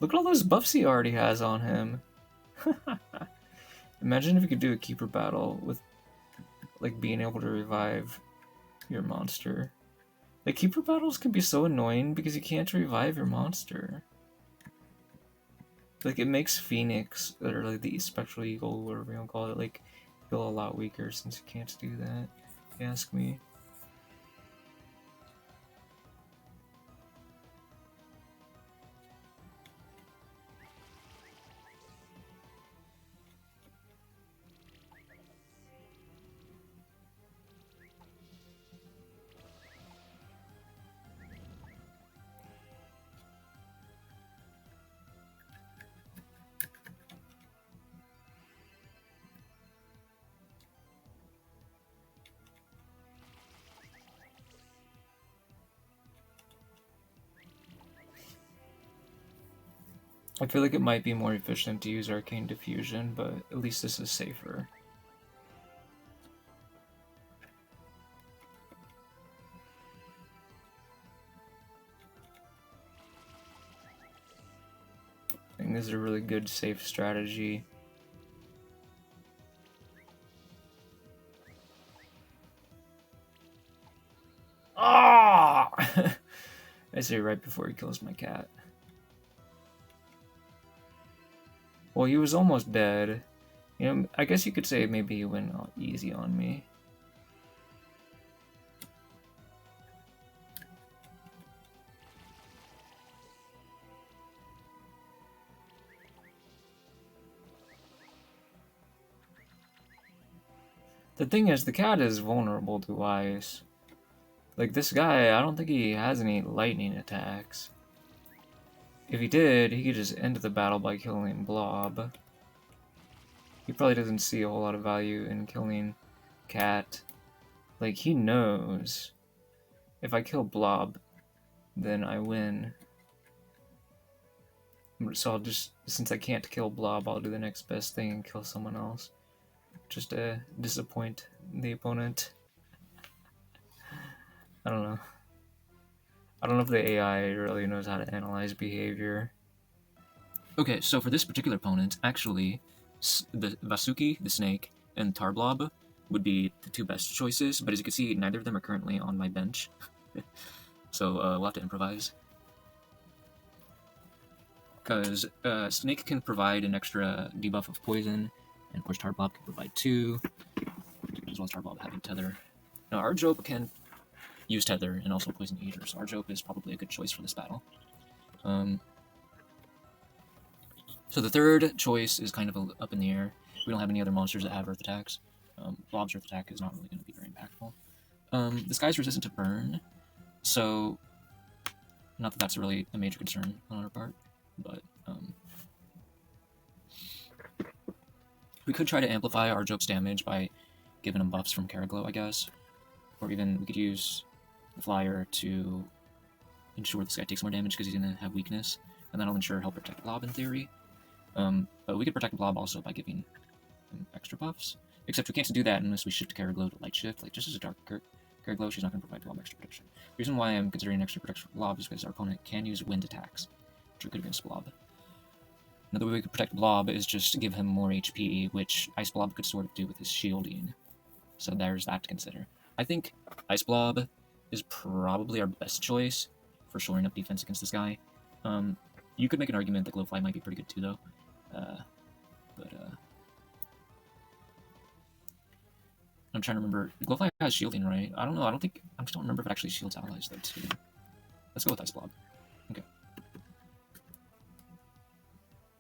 Look at all those buffs he already has on him. Imagine if you could do a keeper battle with, like, being able to revive your monster. Like, keeper battles can be so annoying because you can't revive your monster. Like, it makes Phoenix, or like the Spectral Eagle, whatever you want to call it, like, feel a lot weaker since you can't do that, if you ask me. I feel like it might be more efficient to use Arcane Diffusion, but at least this is safer. I think this is a really good, safe strategy. Ah! I say right before he kills my cat. Well, he was almost dead. You know, I guess you could say maybe he went easy on me. The thing is, the cat is vulnerable to ice. Like, this guy, I don't think he has any lightning attacks. If he did, he could just end the battle by killing Blob. He probably doesn't see a whole lot of value in killing Cat. Like, he knows if I kill Blob, then I win. So I'll just, since I can't kill Blob, I'll do the next best thing and kill someone else. Just to disappoint the opponent. I don't know. I don't know if the AI really knows how to analyze behavior. Okay, so for this particular opponent, actually, the Vasuki, the snake, and Tarblob would be the 2 best choices, but as you can see, neither of them are currently on my bench. So we'll have to improvise. Because Snake can provide an extra debuff of poison, and of course Tarblob can provide 2, as well as Tarblob having Tether. Now Arjope can use Tether and also Poison Eater, so Arjope is probably a good choice for this battle. So the third choice is kind of up in the air. We don't have any other monsters that have Earth attacks. Blob's Earth attack is not really going to be very impactful. This guy's resistant to burn, so not that that's really a major concern on our part, but we could try to amplify Arjope's damage by giving him buffs from Caraglow, I guess. Or even we could use the flyer to ensure this guy takes more damage because he's going to have weakness, and that'll ensure he'll protect Blob in theory. But we could protect Blob also by giving him extra buffs. Except we can't do that unless we shift Caraglow to Light Shift. Like, just as a Dark Caraglow, she's not going to provide Blob extra protection. The reason why I'm considering extra protection for Blob is because our opponent can use wind attacks, which are good against Blob. Another way we could protect Blob is just to give him more HP, which Ice Blob could sort of do with his shielding. So there's that to consider. I think Ice Blob is probably our best choice for shoring up defense against this guy. You could make an argument that Glowfly might be pretty good too, though. I'm trying to remember. Glowfly has shielding, right? I don't know. I just don't remember if it actually shields allies though too. Let's go with Ice Blob. Okay.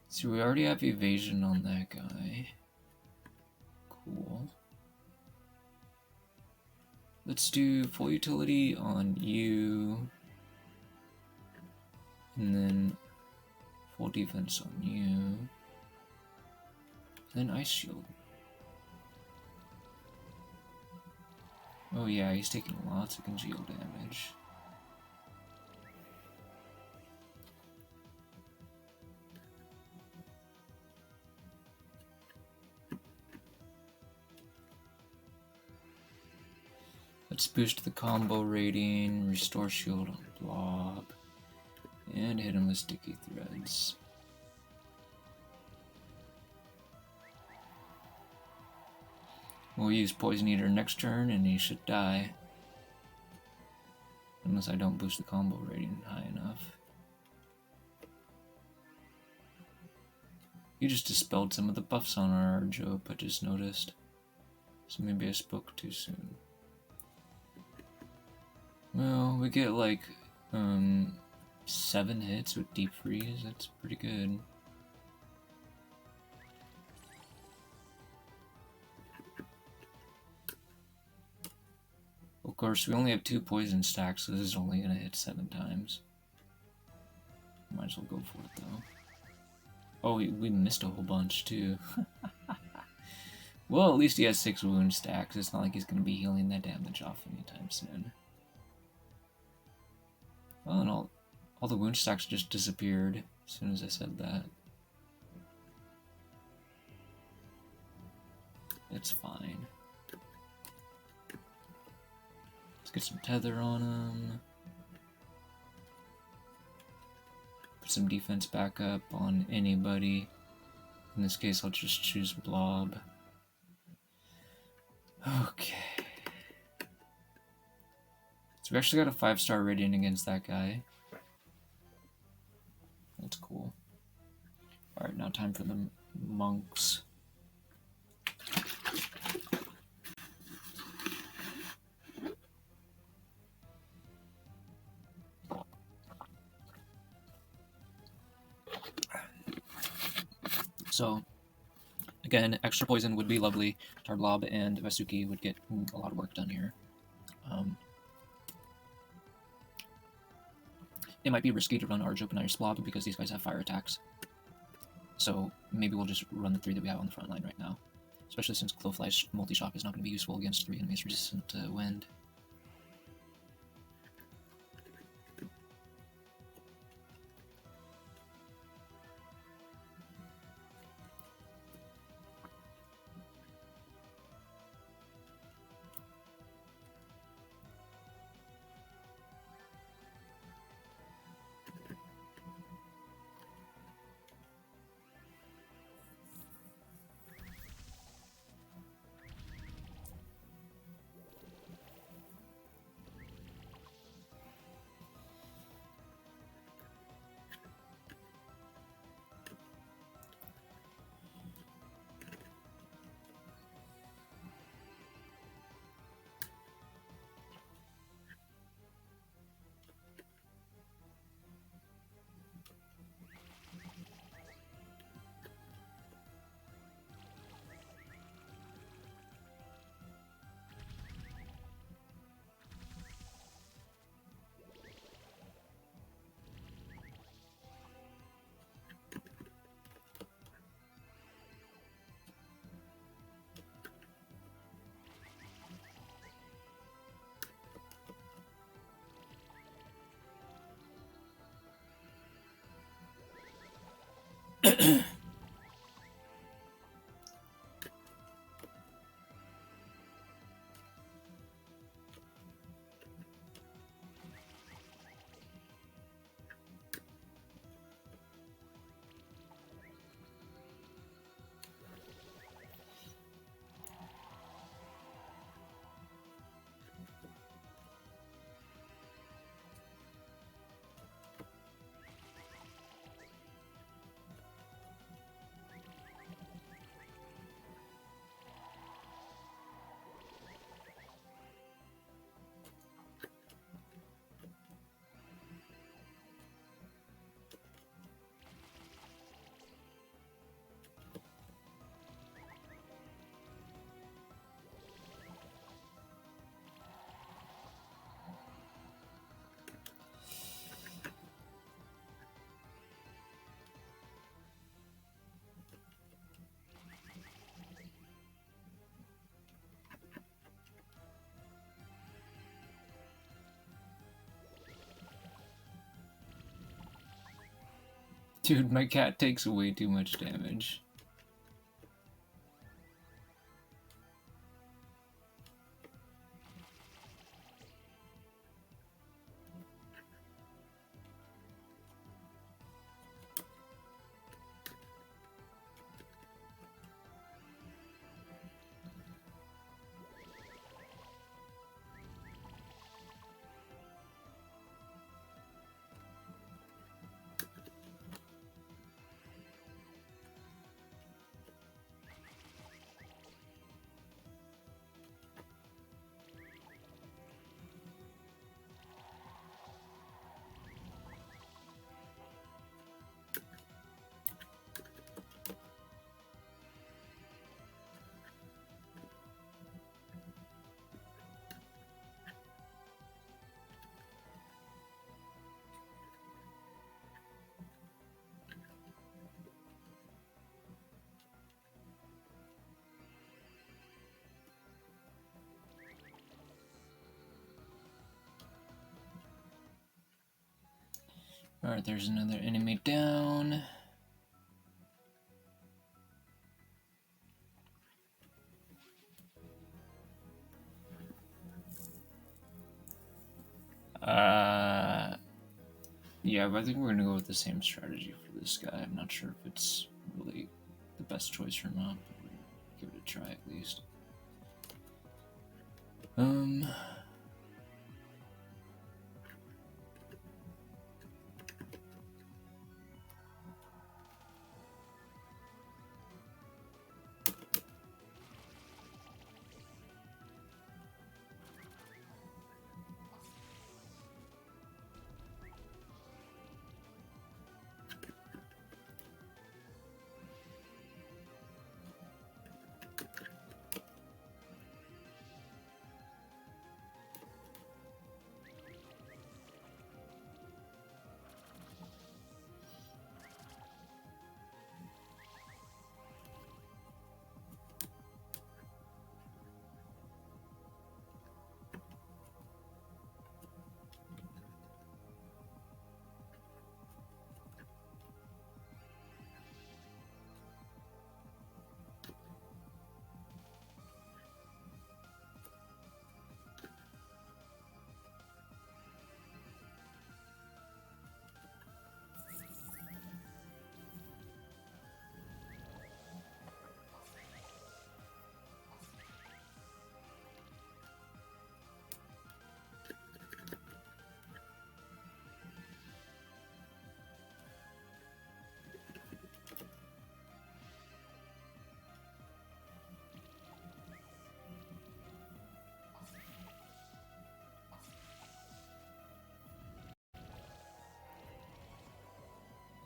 So we already have evasion on that guy. Cool. Let's do full utility on you. And then full defense on you. Then Ice Shield. Oh yeah, he's taking lots of congeal damage. Let's boost the combo rating, restore shield on Blob, and hit him with sticky threads. We'll use Poison Eater next turn and he should die. Unless I don't boost the combo rating high enough. You just dispelled some of the buffs on our Jope, I just noticed. So maybe I spoke too soon. Well, we get like 7 hits with Deep Freeze. That's pretty good. Of course, we only have 2 poison stacks, so this is only gonna hit 7 times. Might as well go for it though. Oh, we missed a whole bunch too. Well, at least he has 6 wound stacks. It's not like he's gonna be healing that damage off anytime soon. Well, and all the wound stacks just disappeared as soon as I said that. It's fine. Let's get some tether on him. Put some defense back up on anybody. In this case, I'll just choose Blob. Okay. So we actually got a 5-star rating against that guy. That's cool. Alright, now time for the monks. So, again, extra poison would be lovely. Tarblob and Vasuki would get a lot of work done here. It might be risky to run Arjope and Ice Blob because these guys have fire attacks. So maybe we'll just run the 3 that we have on the front line right now. Especially since Glowfly's multi-shock is not going to be useful against 3 enemies resistant to wind. Dude, my cat takes way too much damage. Alright, there's another enemy down. Yeah, but I think we're gonna go with the same strategy for this guy. I'm not sure if it's really the best choice or not, but we're gonna give it a try at least.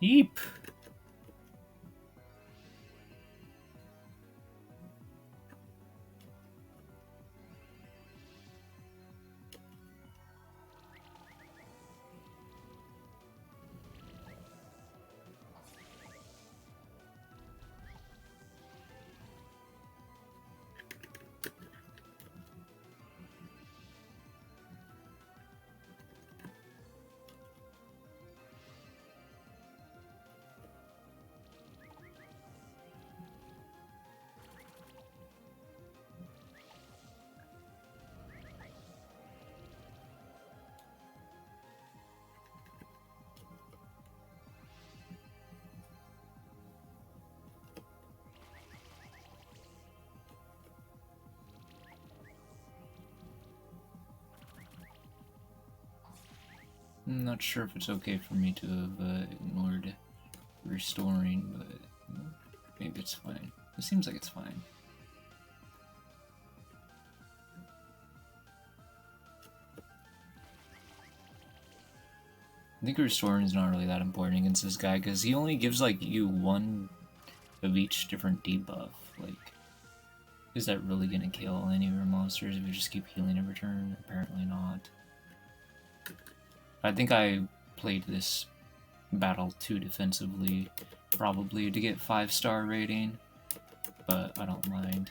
Yeep! I'm not sure if it's okay for me to have ignored restoring, but maybe it's fine. It seems like it's fine. I think restoring is not really that important against this guy, because he only gives like you one of each different debuff. Like, is that really gonna kill any of your monsters if you just keep healing every turn? Apparently not. I think I played this battle too defensively, probably, to get 5-star rating, but I don't mind.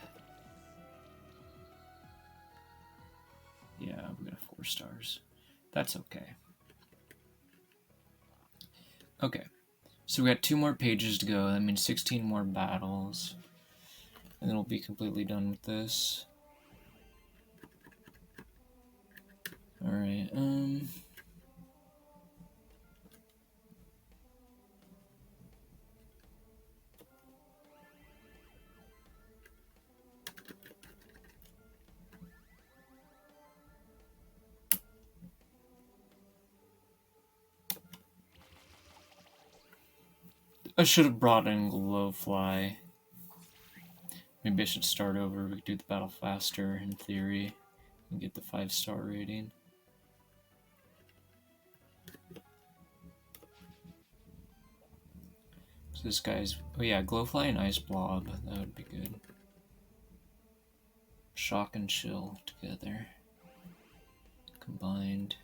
Yeah, we got 4 stars. That's okay. Okay, So we got 2 more pages to go. That means 16 more battles. And then we'll be completely done with this. Alright, I should have brought in Glowfly. Maybe I should start over. We could do the battle faster, in theory, and get the 5-star rating. So this guy's... Oh yeah, Glowfly and Ice Blob. That would be good. Shock and Chill together. Combined.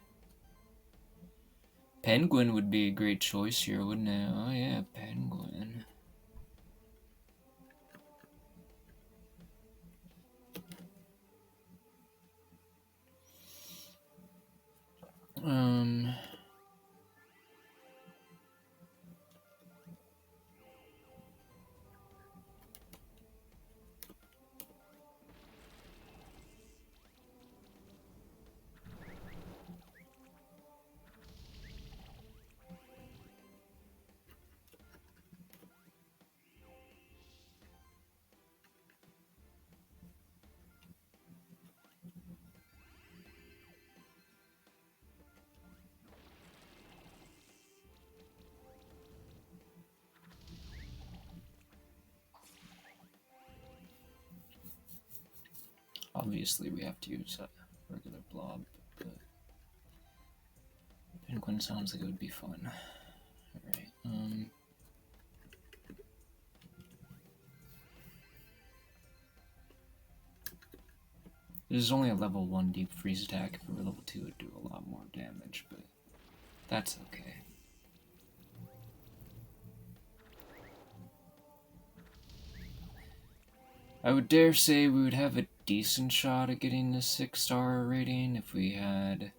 Penguin would be a great choice here, wouldn't it? Oh yeah, Penguin. Obviously, we have to use a regular blob, but Penguin sounds like it would be fun. Alright, this is only a level 1 deep freeze attack. If it were level 2, it would do a lot more damage, but that's okay. I would dare say we would have a decent shot at getting the 6-star rating if we had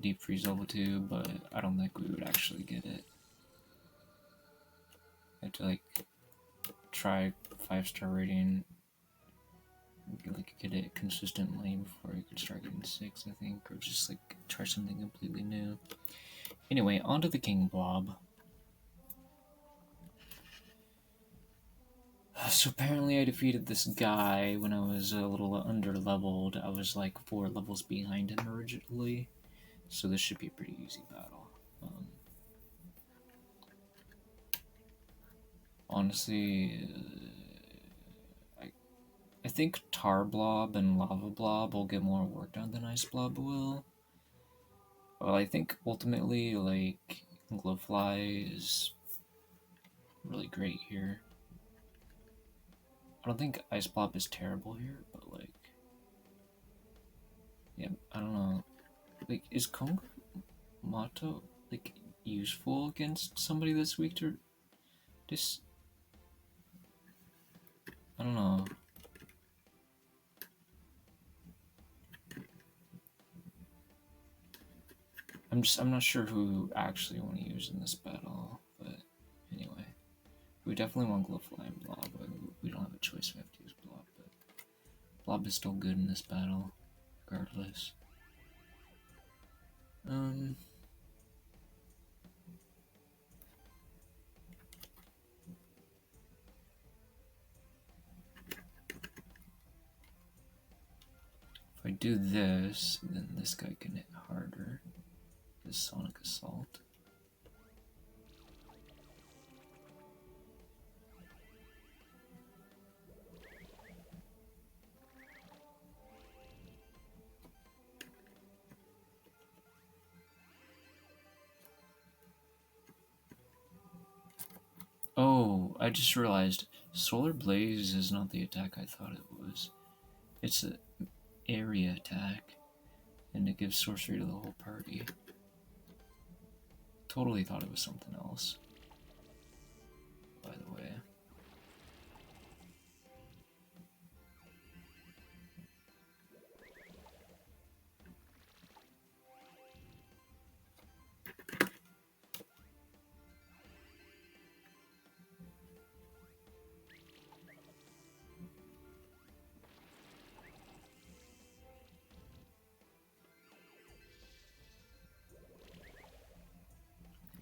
deep freeze level 2, but I don't think we would actually get it. I have to like try 5-star rating, like get it consistently before you could start getting 6, I think, or just like try something completely new. Anyway, onto the King Blob. So apparently I defeated this guy when I was a little under-leveled. I was like 4 levels behind him originally, so this should be a pretty easy battle. Honestly, I think Tar Blob and Lava Blob will get more work done than Ice Blob will. Well, I think ultimately, like, Glowfly is really great here. I don't think Ice Blob is terrible here, but like, yeah, I don't know. Like, is Kong Mato like useful against somebody that's weak to this? I don't know. I'm not sure who actually want to use in this battle, but anyway, we definitely want Glowfly and Blob. We don't have a choice. We have to use Blob, but Blob is still good in this battle, regardless. If I do this, then this guy can hit harder. This Sonic Assault. Oh, I just realized Solar Blaze is not the attack I thought it was. It's an area attack, and it gives sorcery to the whole party. Totally thought it was something else, by the way.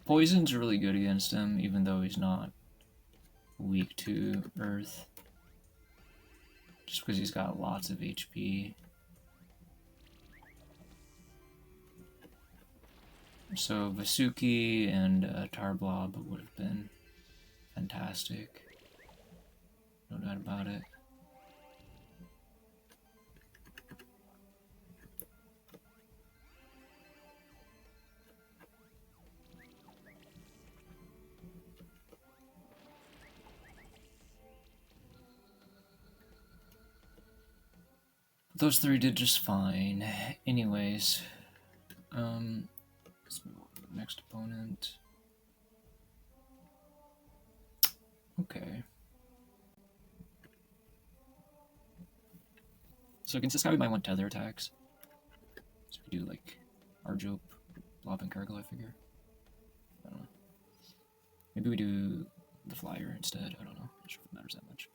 Poison's really good against him, even though he's not weak to Earth. Just because he's got lots of HP. So Vasuki and Tarblob would have been fantastic. No doubt about it. Those three did just fine. Anyways, let's move on to the next opponent. Okay. So against this guy, we might want tether attacks. So we do like Arjope, Blob, and Cargill, I figure. I don't know. Maybe we do the Flyer instead. I don't know. I'm not sure if it matters that much.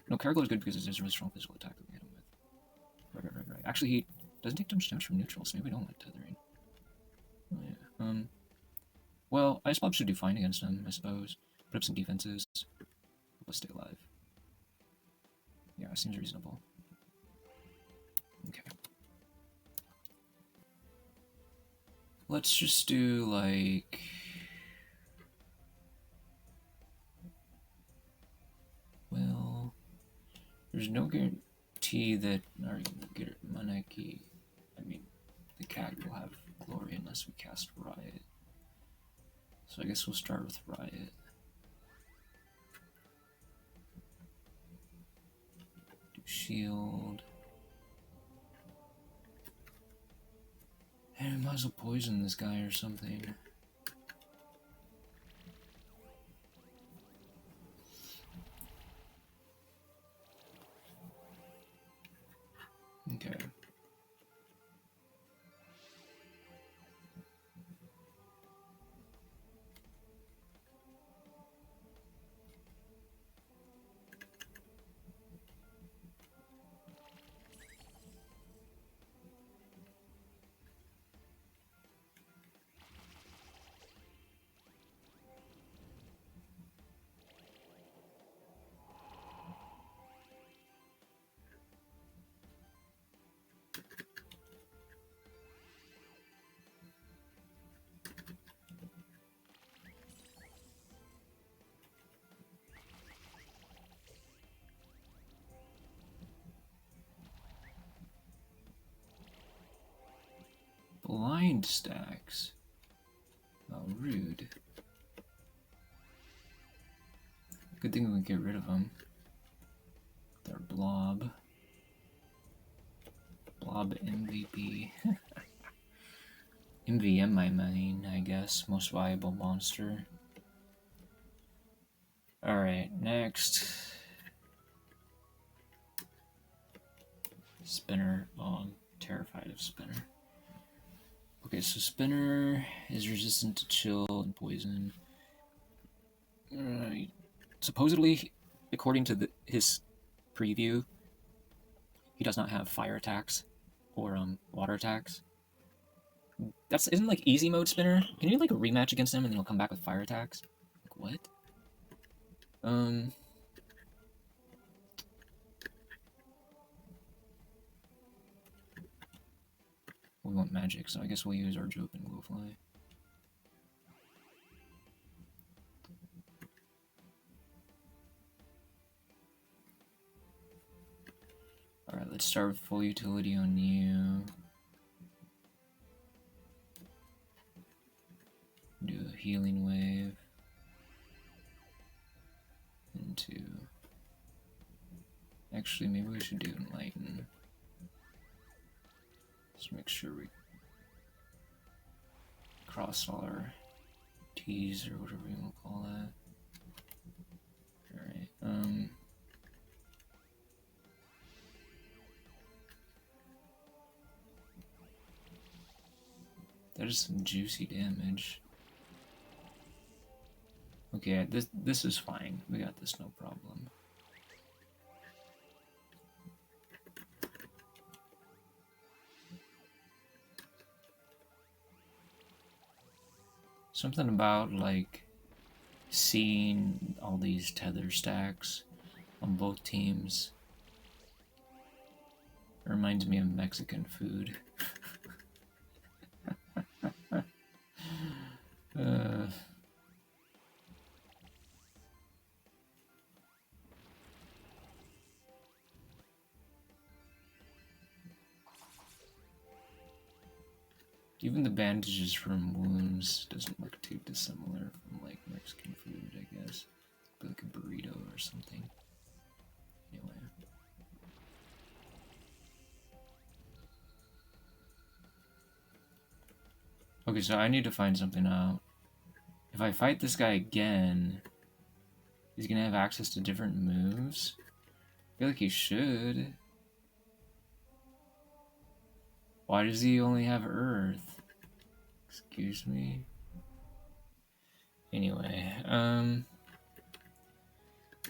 No, Cargill is good because it's a really strong physical attack that we hit him with. Right. Actually, he doesn't take too much damage from neutral, so maybe we don't want tethering. Oh, yeah. Well, Ice Blob should do fine against him, I suppose. Put up some defenses. Let's stay alive. Yeah, seems reasonable. Okay. Let's just do, like... Well... There's no guarantee that our Maneki... I mean, the cat will have glory unless we cast Riot. So I guess we'll start with Riot. Do shield. Hey, I might as well poison this guy or something. Okay. Blind stacks. Oh, rude. Good thing we can get rid of them. Their Blob. Blob MVP. MVM, I mean, I guess. Most valuable monster. Alright, next. Spinner. Oh, I'm terrified of Spinner. Okay, so Spinner is resistant to chill and poison. Supposedly, according to his preview, he does not have fire attacks or water attacks. Isn't like easy mode Spinner? Can you like a rematch against him and then he'll come back with fire attacks? Like what? We want magic, so I guess we'll use our Jope and Glowfly. Alright, let's start with full utility on you. Do a healing wave. Into... Actually, maybe we should do Enlighten. Just make sure we cross all our T's or whatever you want to call that. Alright, that is some juicy damage. Okay, this is fine. We got this, no problem. Something about like seeing all these tether stacks on both teams reminds me of Mexican food. uh, Even the bandages from wounds doesn't look too dissimilar from like Mexican food, I guess. Like a burrito or something. Anyway. Okay, so I need to find something out. If I fight this guy again, he's gonna have access to different moves? I feel like he should. Why does he only have Earth? Excuse me? Anyway,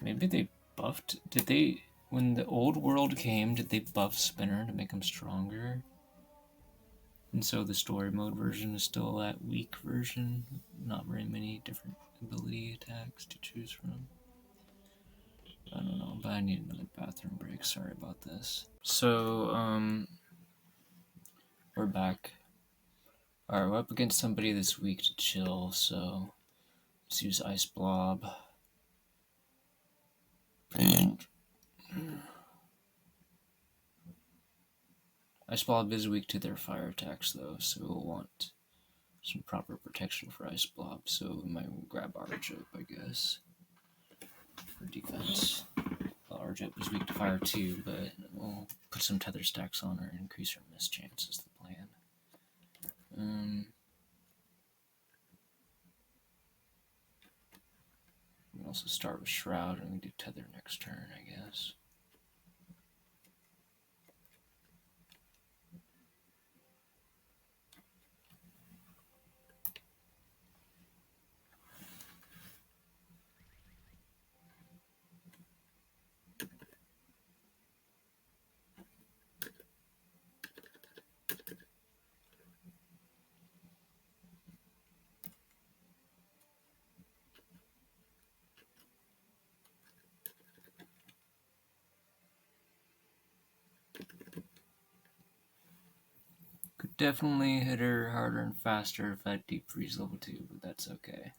maybe they buffed... Did they... When the old world came, did they buff Spinner to make him stronger? And so the story mode version is still that weak version. Not very many different ability attacks to choose from. I don't know, but I need another bathroom break. Sorry about this. So, we're back. Alright, we're up against somebody that's weak to chill, so let's use Ice Blob. Ice Blob is weak to their fire attacks, though, so we'll want some proper protection for Ice Blob, so we might grab Arjep, I guess, for defense. Well, Arjep is weak to fire too, but we'll put some tether stacks on her and increase her miss chance is the plan. We can also start with Shroud and we do tether next turn, I guess. Could definitely hit her harder and faster if I had Deep Freeze level 2, but that's okay.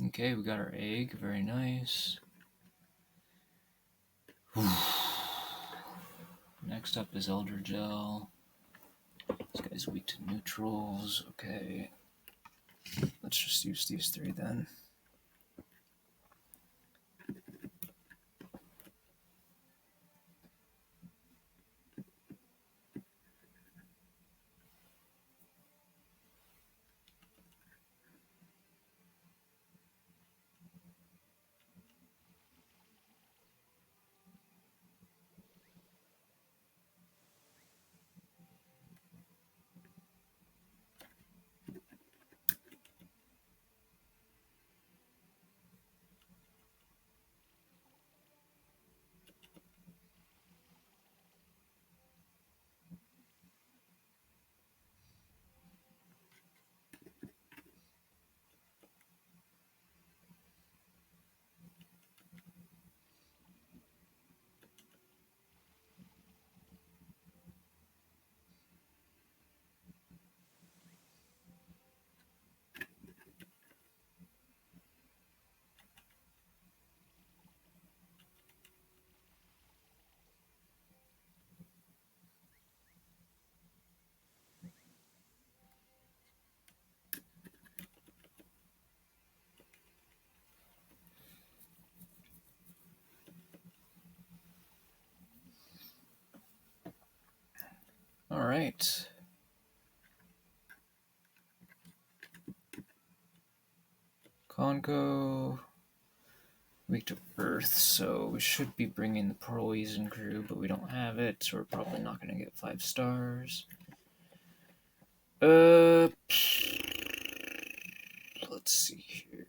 Okay, we got our egg, very nice. Next up is Elder Gel. This guy's weak to neutrals, okay. Let's just use these three then. All right. Conco, weak to Earth, so we should be bringing the Poison crew, but we don't have it, so we're probably not going to get 5 stars. Let's see here.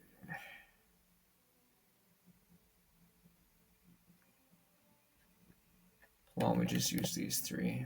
Why don't we just use these 3?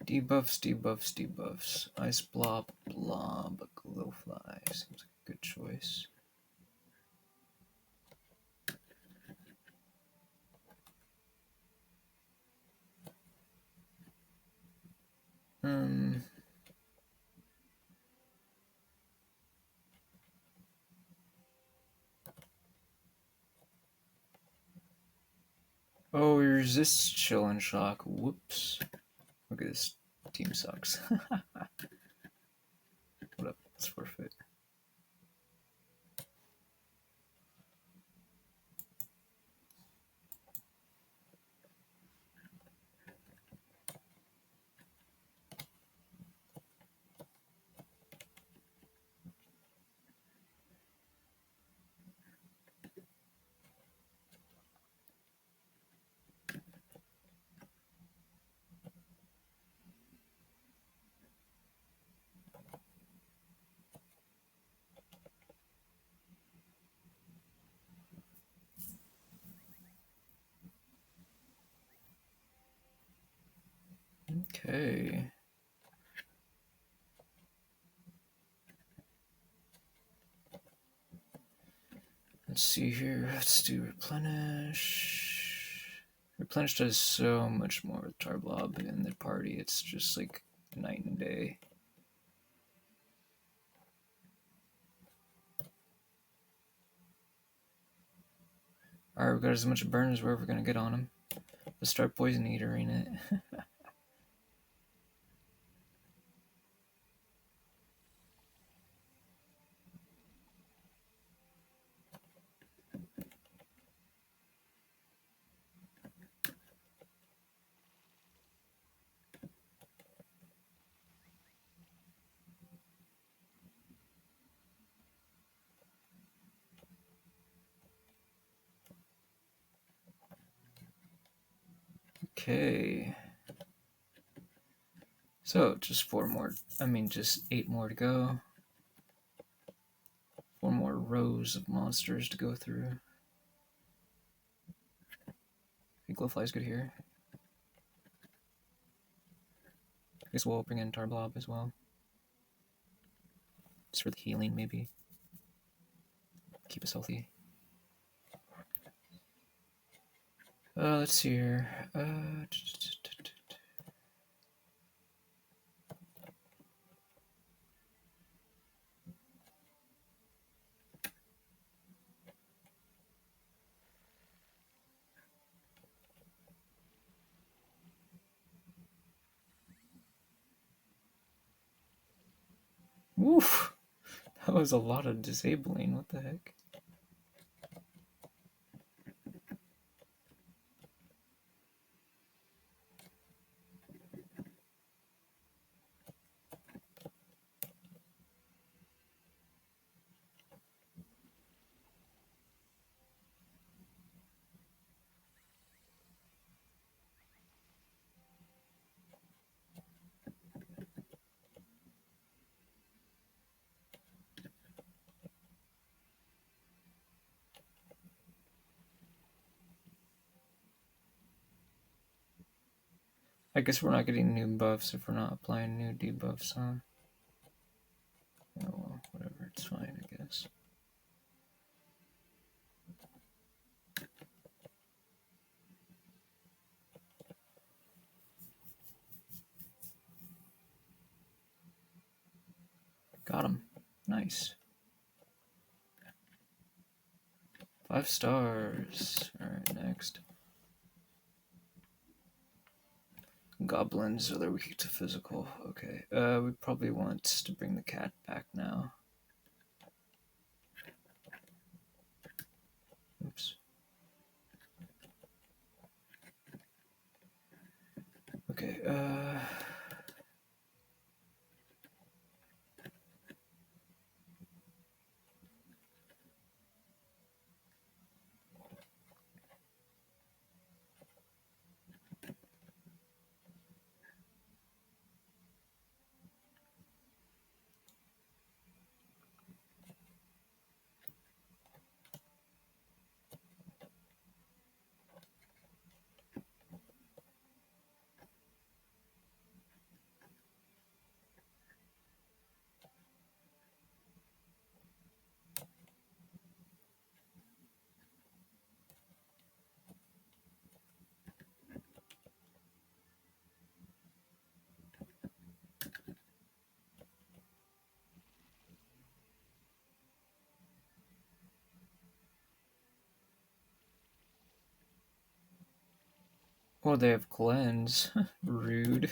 Debuffs, debuffs, debuffs. Ice blob, blob, glowfly. Seems like a good choice. Oh, he resists chill and shock. Whoops. Look at this. Team sucks. What up? Let's forfeit. Okay. Let's see here. Let's do replenish. Replenish does so much more with Tarblob in the party. It's just like night and day. Alright, we've got as much burn as we're ever going to get on him. Let's start Poison Eatering it. Okay. So, just 4 more. Just 8 more to go. 4 more rows of monsters to go through. I think Glowfly's good here. I guess we'll bring in Tarblob as well. Just for the healing, maybe. Keep us healthy. Let's see here. Woof! That was a lot of disabling. What the heck? I guess we're not getting new buffs if we're not applying new debuffs, huh? Oh well, whatever, it's fine, I guess. Got him. Nice. 5 stars. Alright, next. Goblins, so they're weak to physical. Okay, we probably want to bring the cat back now. Oops. Okay, oh, they have cleanse. Rude.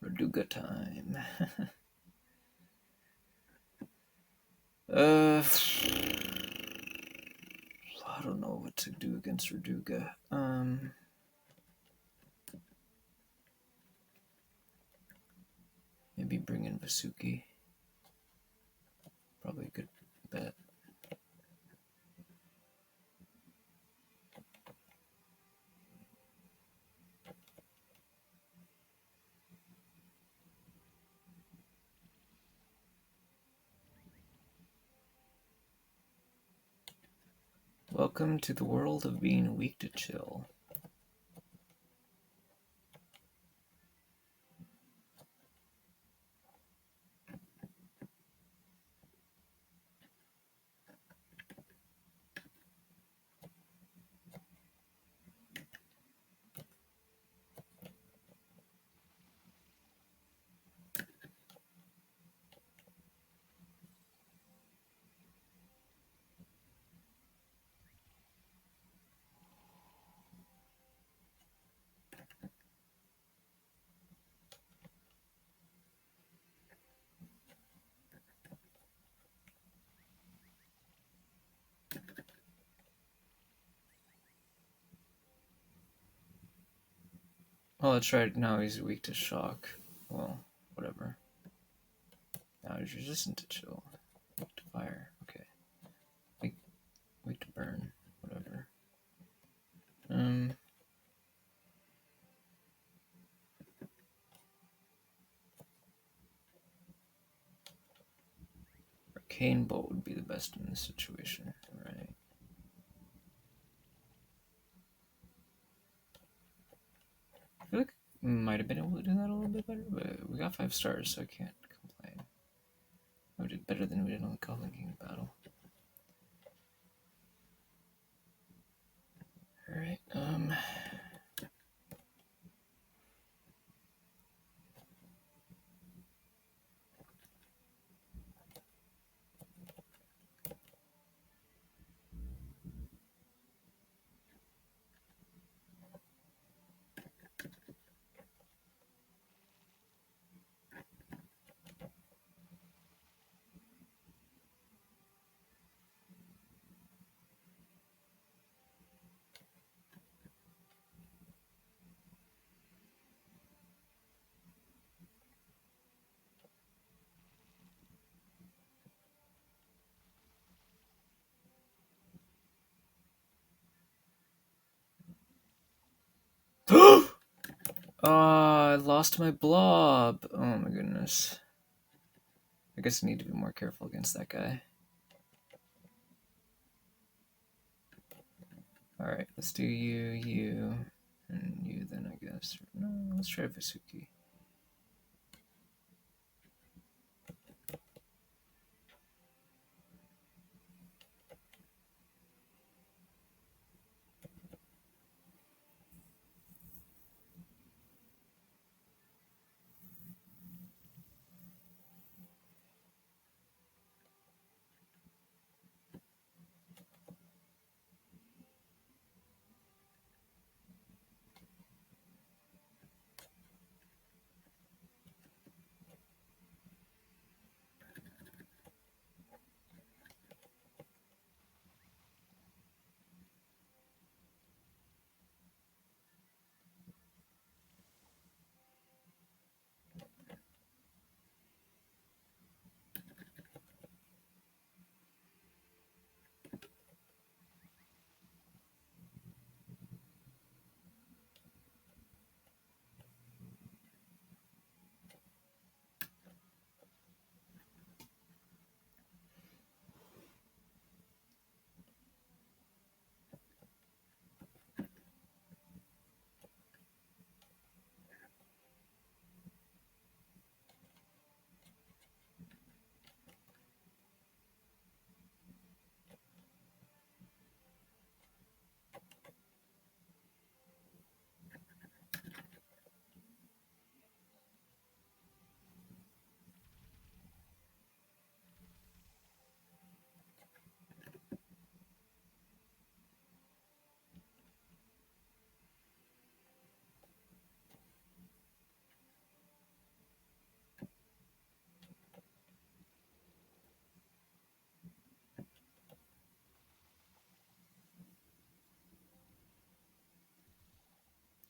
Verduga time. uh, against Raduga. Maybe bring in Vasuki. Probably a good bet. Welcome to the world of being weak to chill. Oh, that's right. Now he's weak to shock. Well, whatever. Now he's resistant to chill. Weak to fire. Okay. Weak to burn. Whatever. Arcane Bolt would be the best in this situation, right? I feel like I might have been able to do that a little bit better, but we got 5 stars, so I can't complain. We did better than we did on the Goblin King battle. Alright, I lost my blob. Oh my goodness. I guess I need to be more careful against that guy. Alright, let's do you, and you then, I guess. No, let's try Vasuki.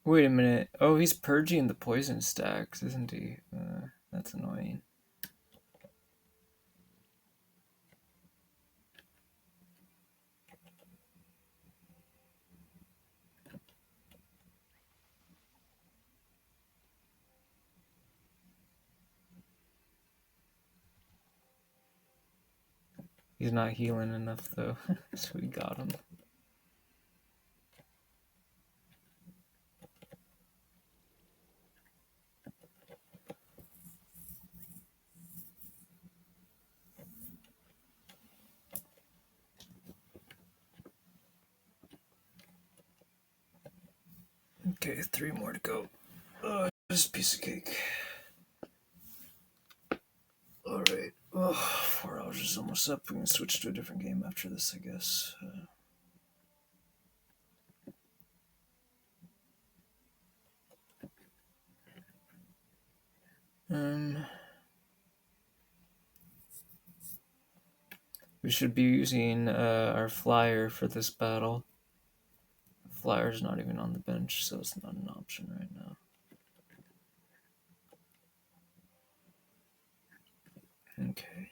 Wait a minute. Oh, he's purging the poison stacks, isn't he? That's annoying. He's not healing enough though, so we got him. Okay, 3 more to go. Just a piece of cake. Alright. Oh, 4 hours is almost up. We can switch to a different game after this, I guess. We should be using our flyer for this battle. Flyer's not even on the bench, so it's not an option right now. Okay.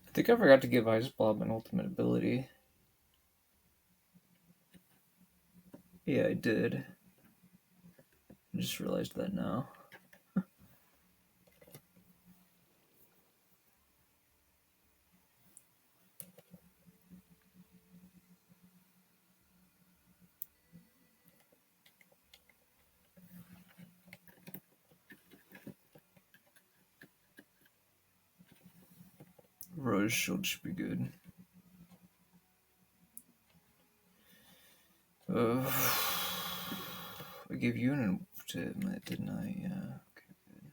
I think I forgot to give Ice Blob an ultimate ability. Yeah, I did. I just realized that now. Rose Shield should be good. I gave you an ultimate, didn't I? Yeah. Okay, good.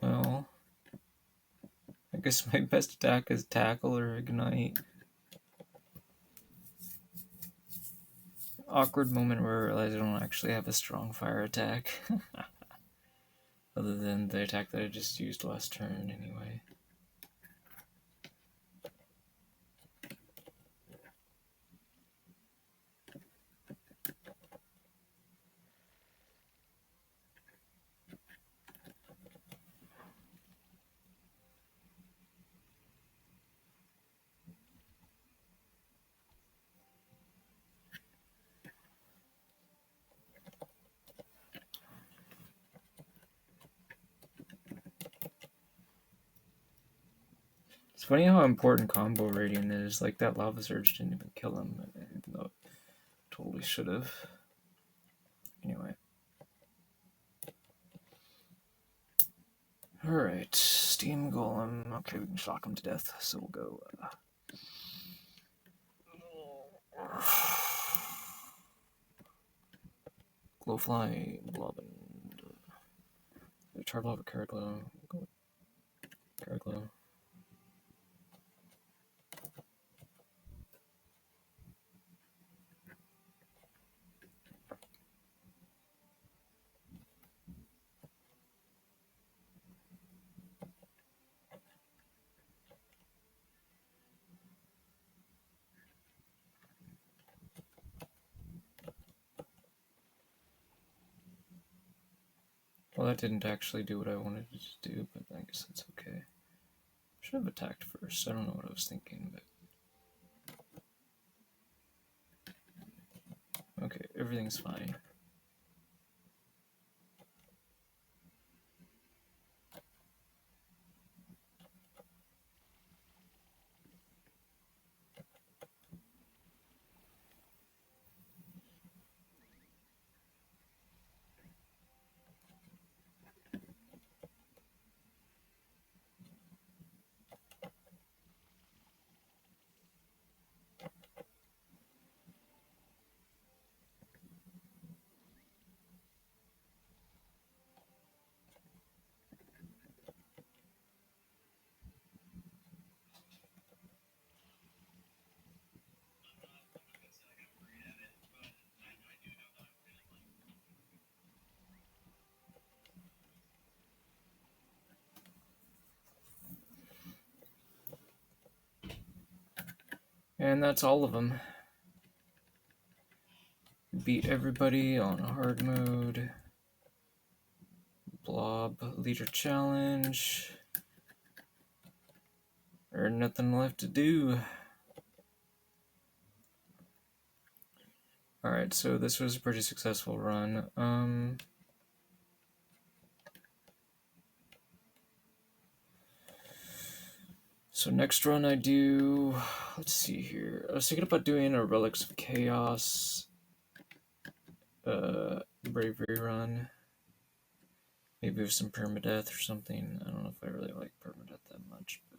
Well, I guess my best attack is Tackle or Ignite. Awkward moment where I realize I don't actually have a strong fire attack. Other than the attack that I just used last turn, anyway. It's funny how important combo radiant is. Like, that lava surge didn't even kill him, even though it totally should have. Anyway. Alright, Steam Golem. Okay, we can shock him to death, so we'll go. Glowfly, Blob, and Charred Lava, Carrot Glow. Carrot Glow. Well, that didn't actually do what I wanted it to do, but I guess that's okay. Should have attacked first. I don't know what I was thinking, but okay, everything's fine. And that's all of them. Beat everybody on hard mode. Blob Leader Challenge. There's nothing left to do. Alright, so this was a pretty successful run. So next run I do, let's see here. I was thinking about doing a Relics of Chaos bravery run. Maybe with some permadeath or something. I don't know if I really like permadeath that much, but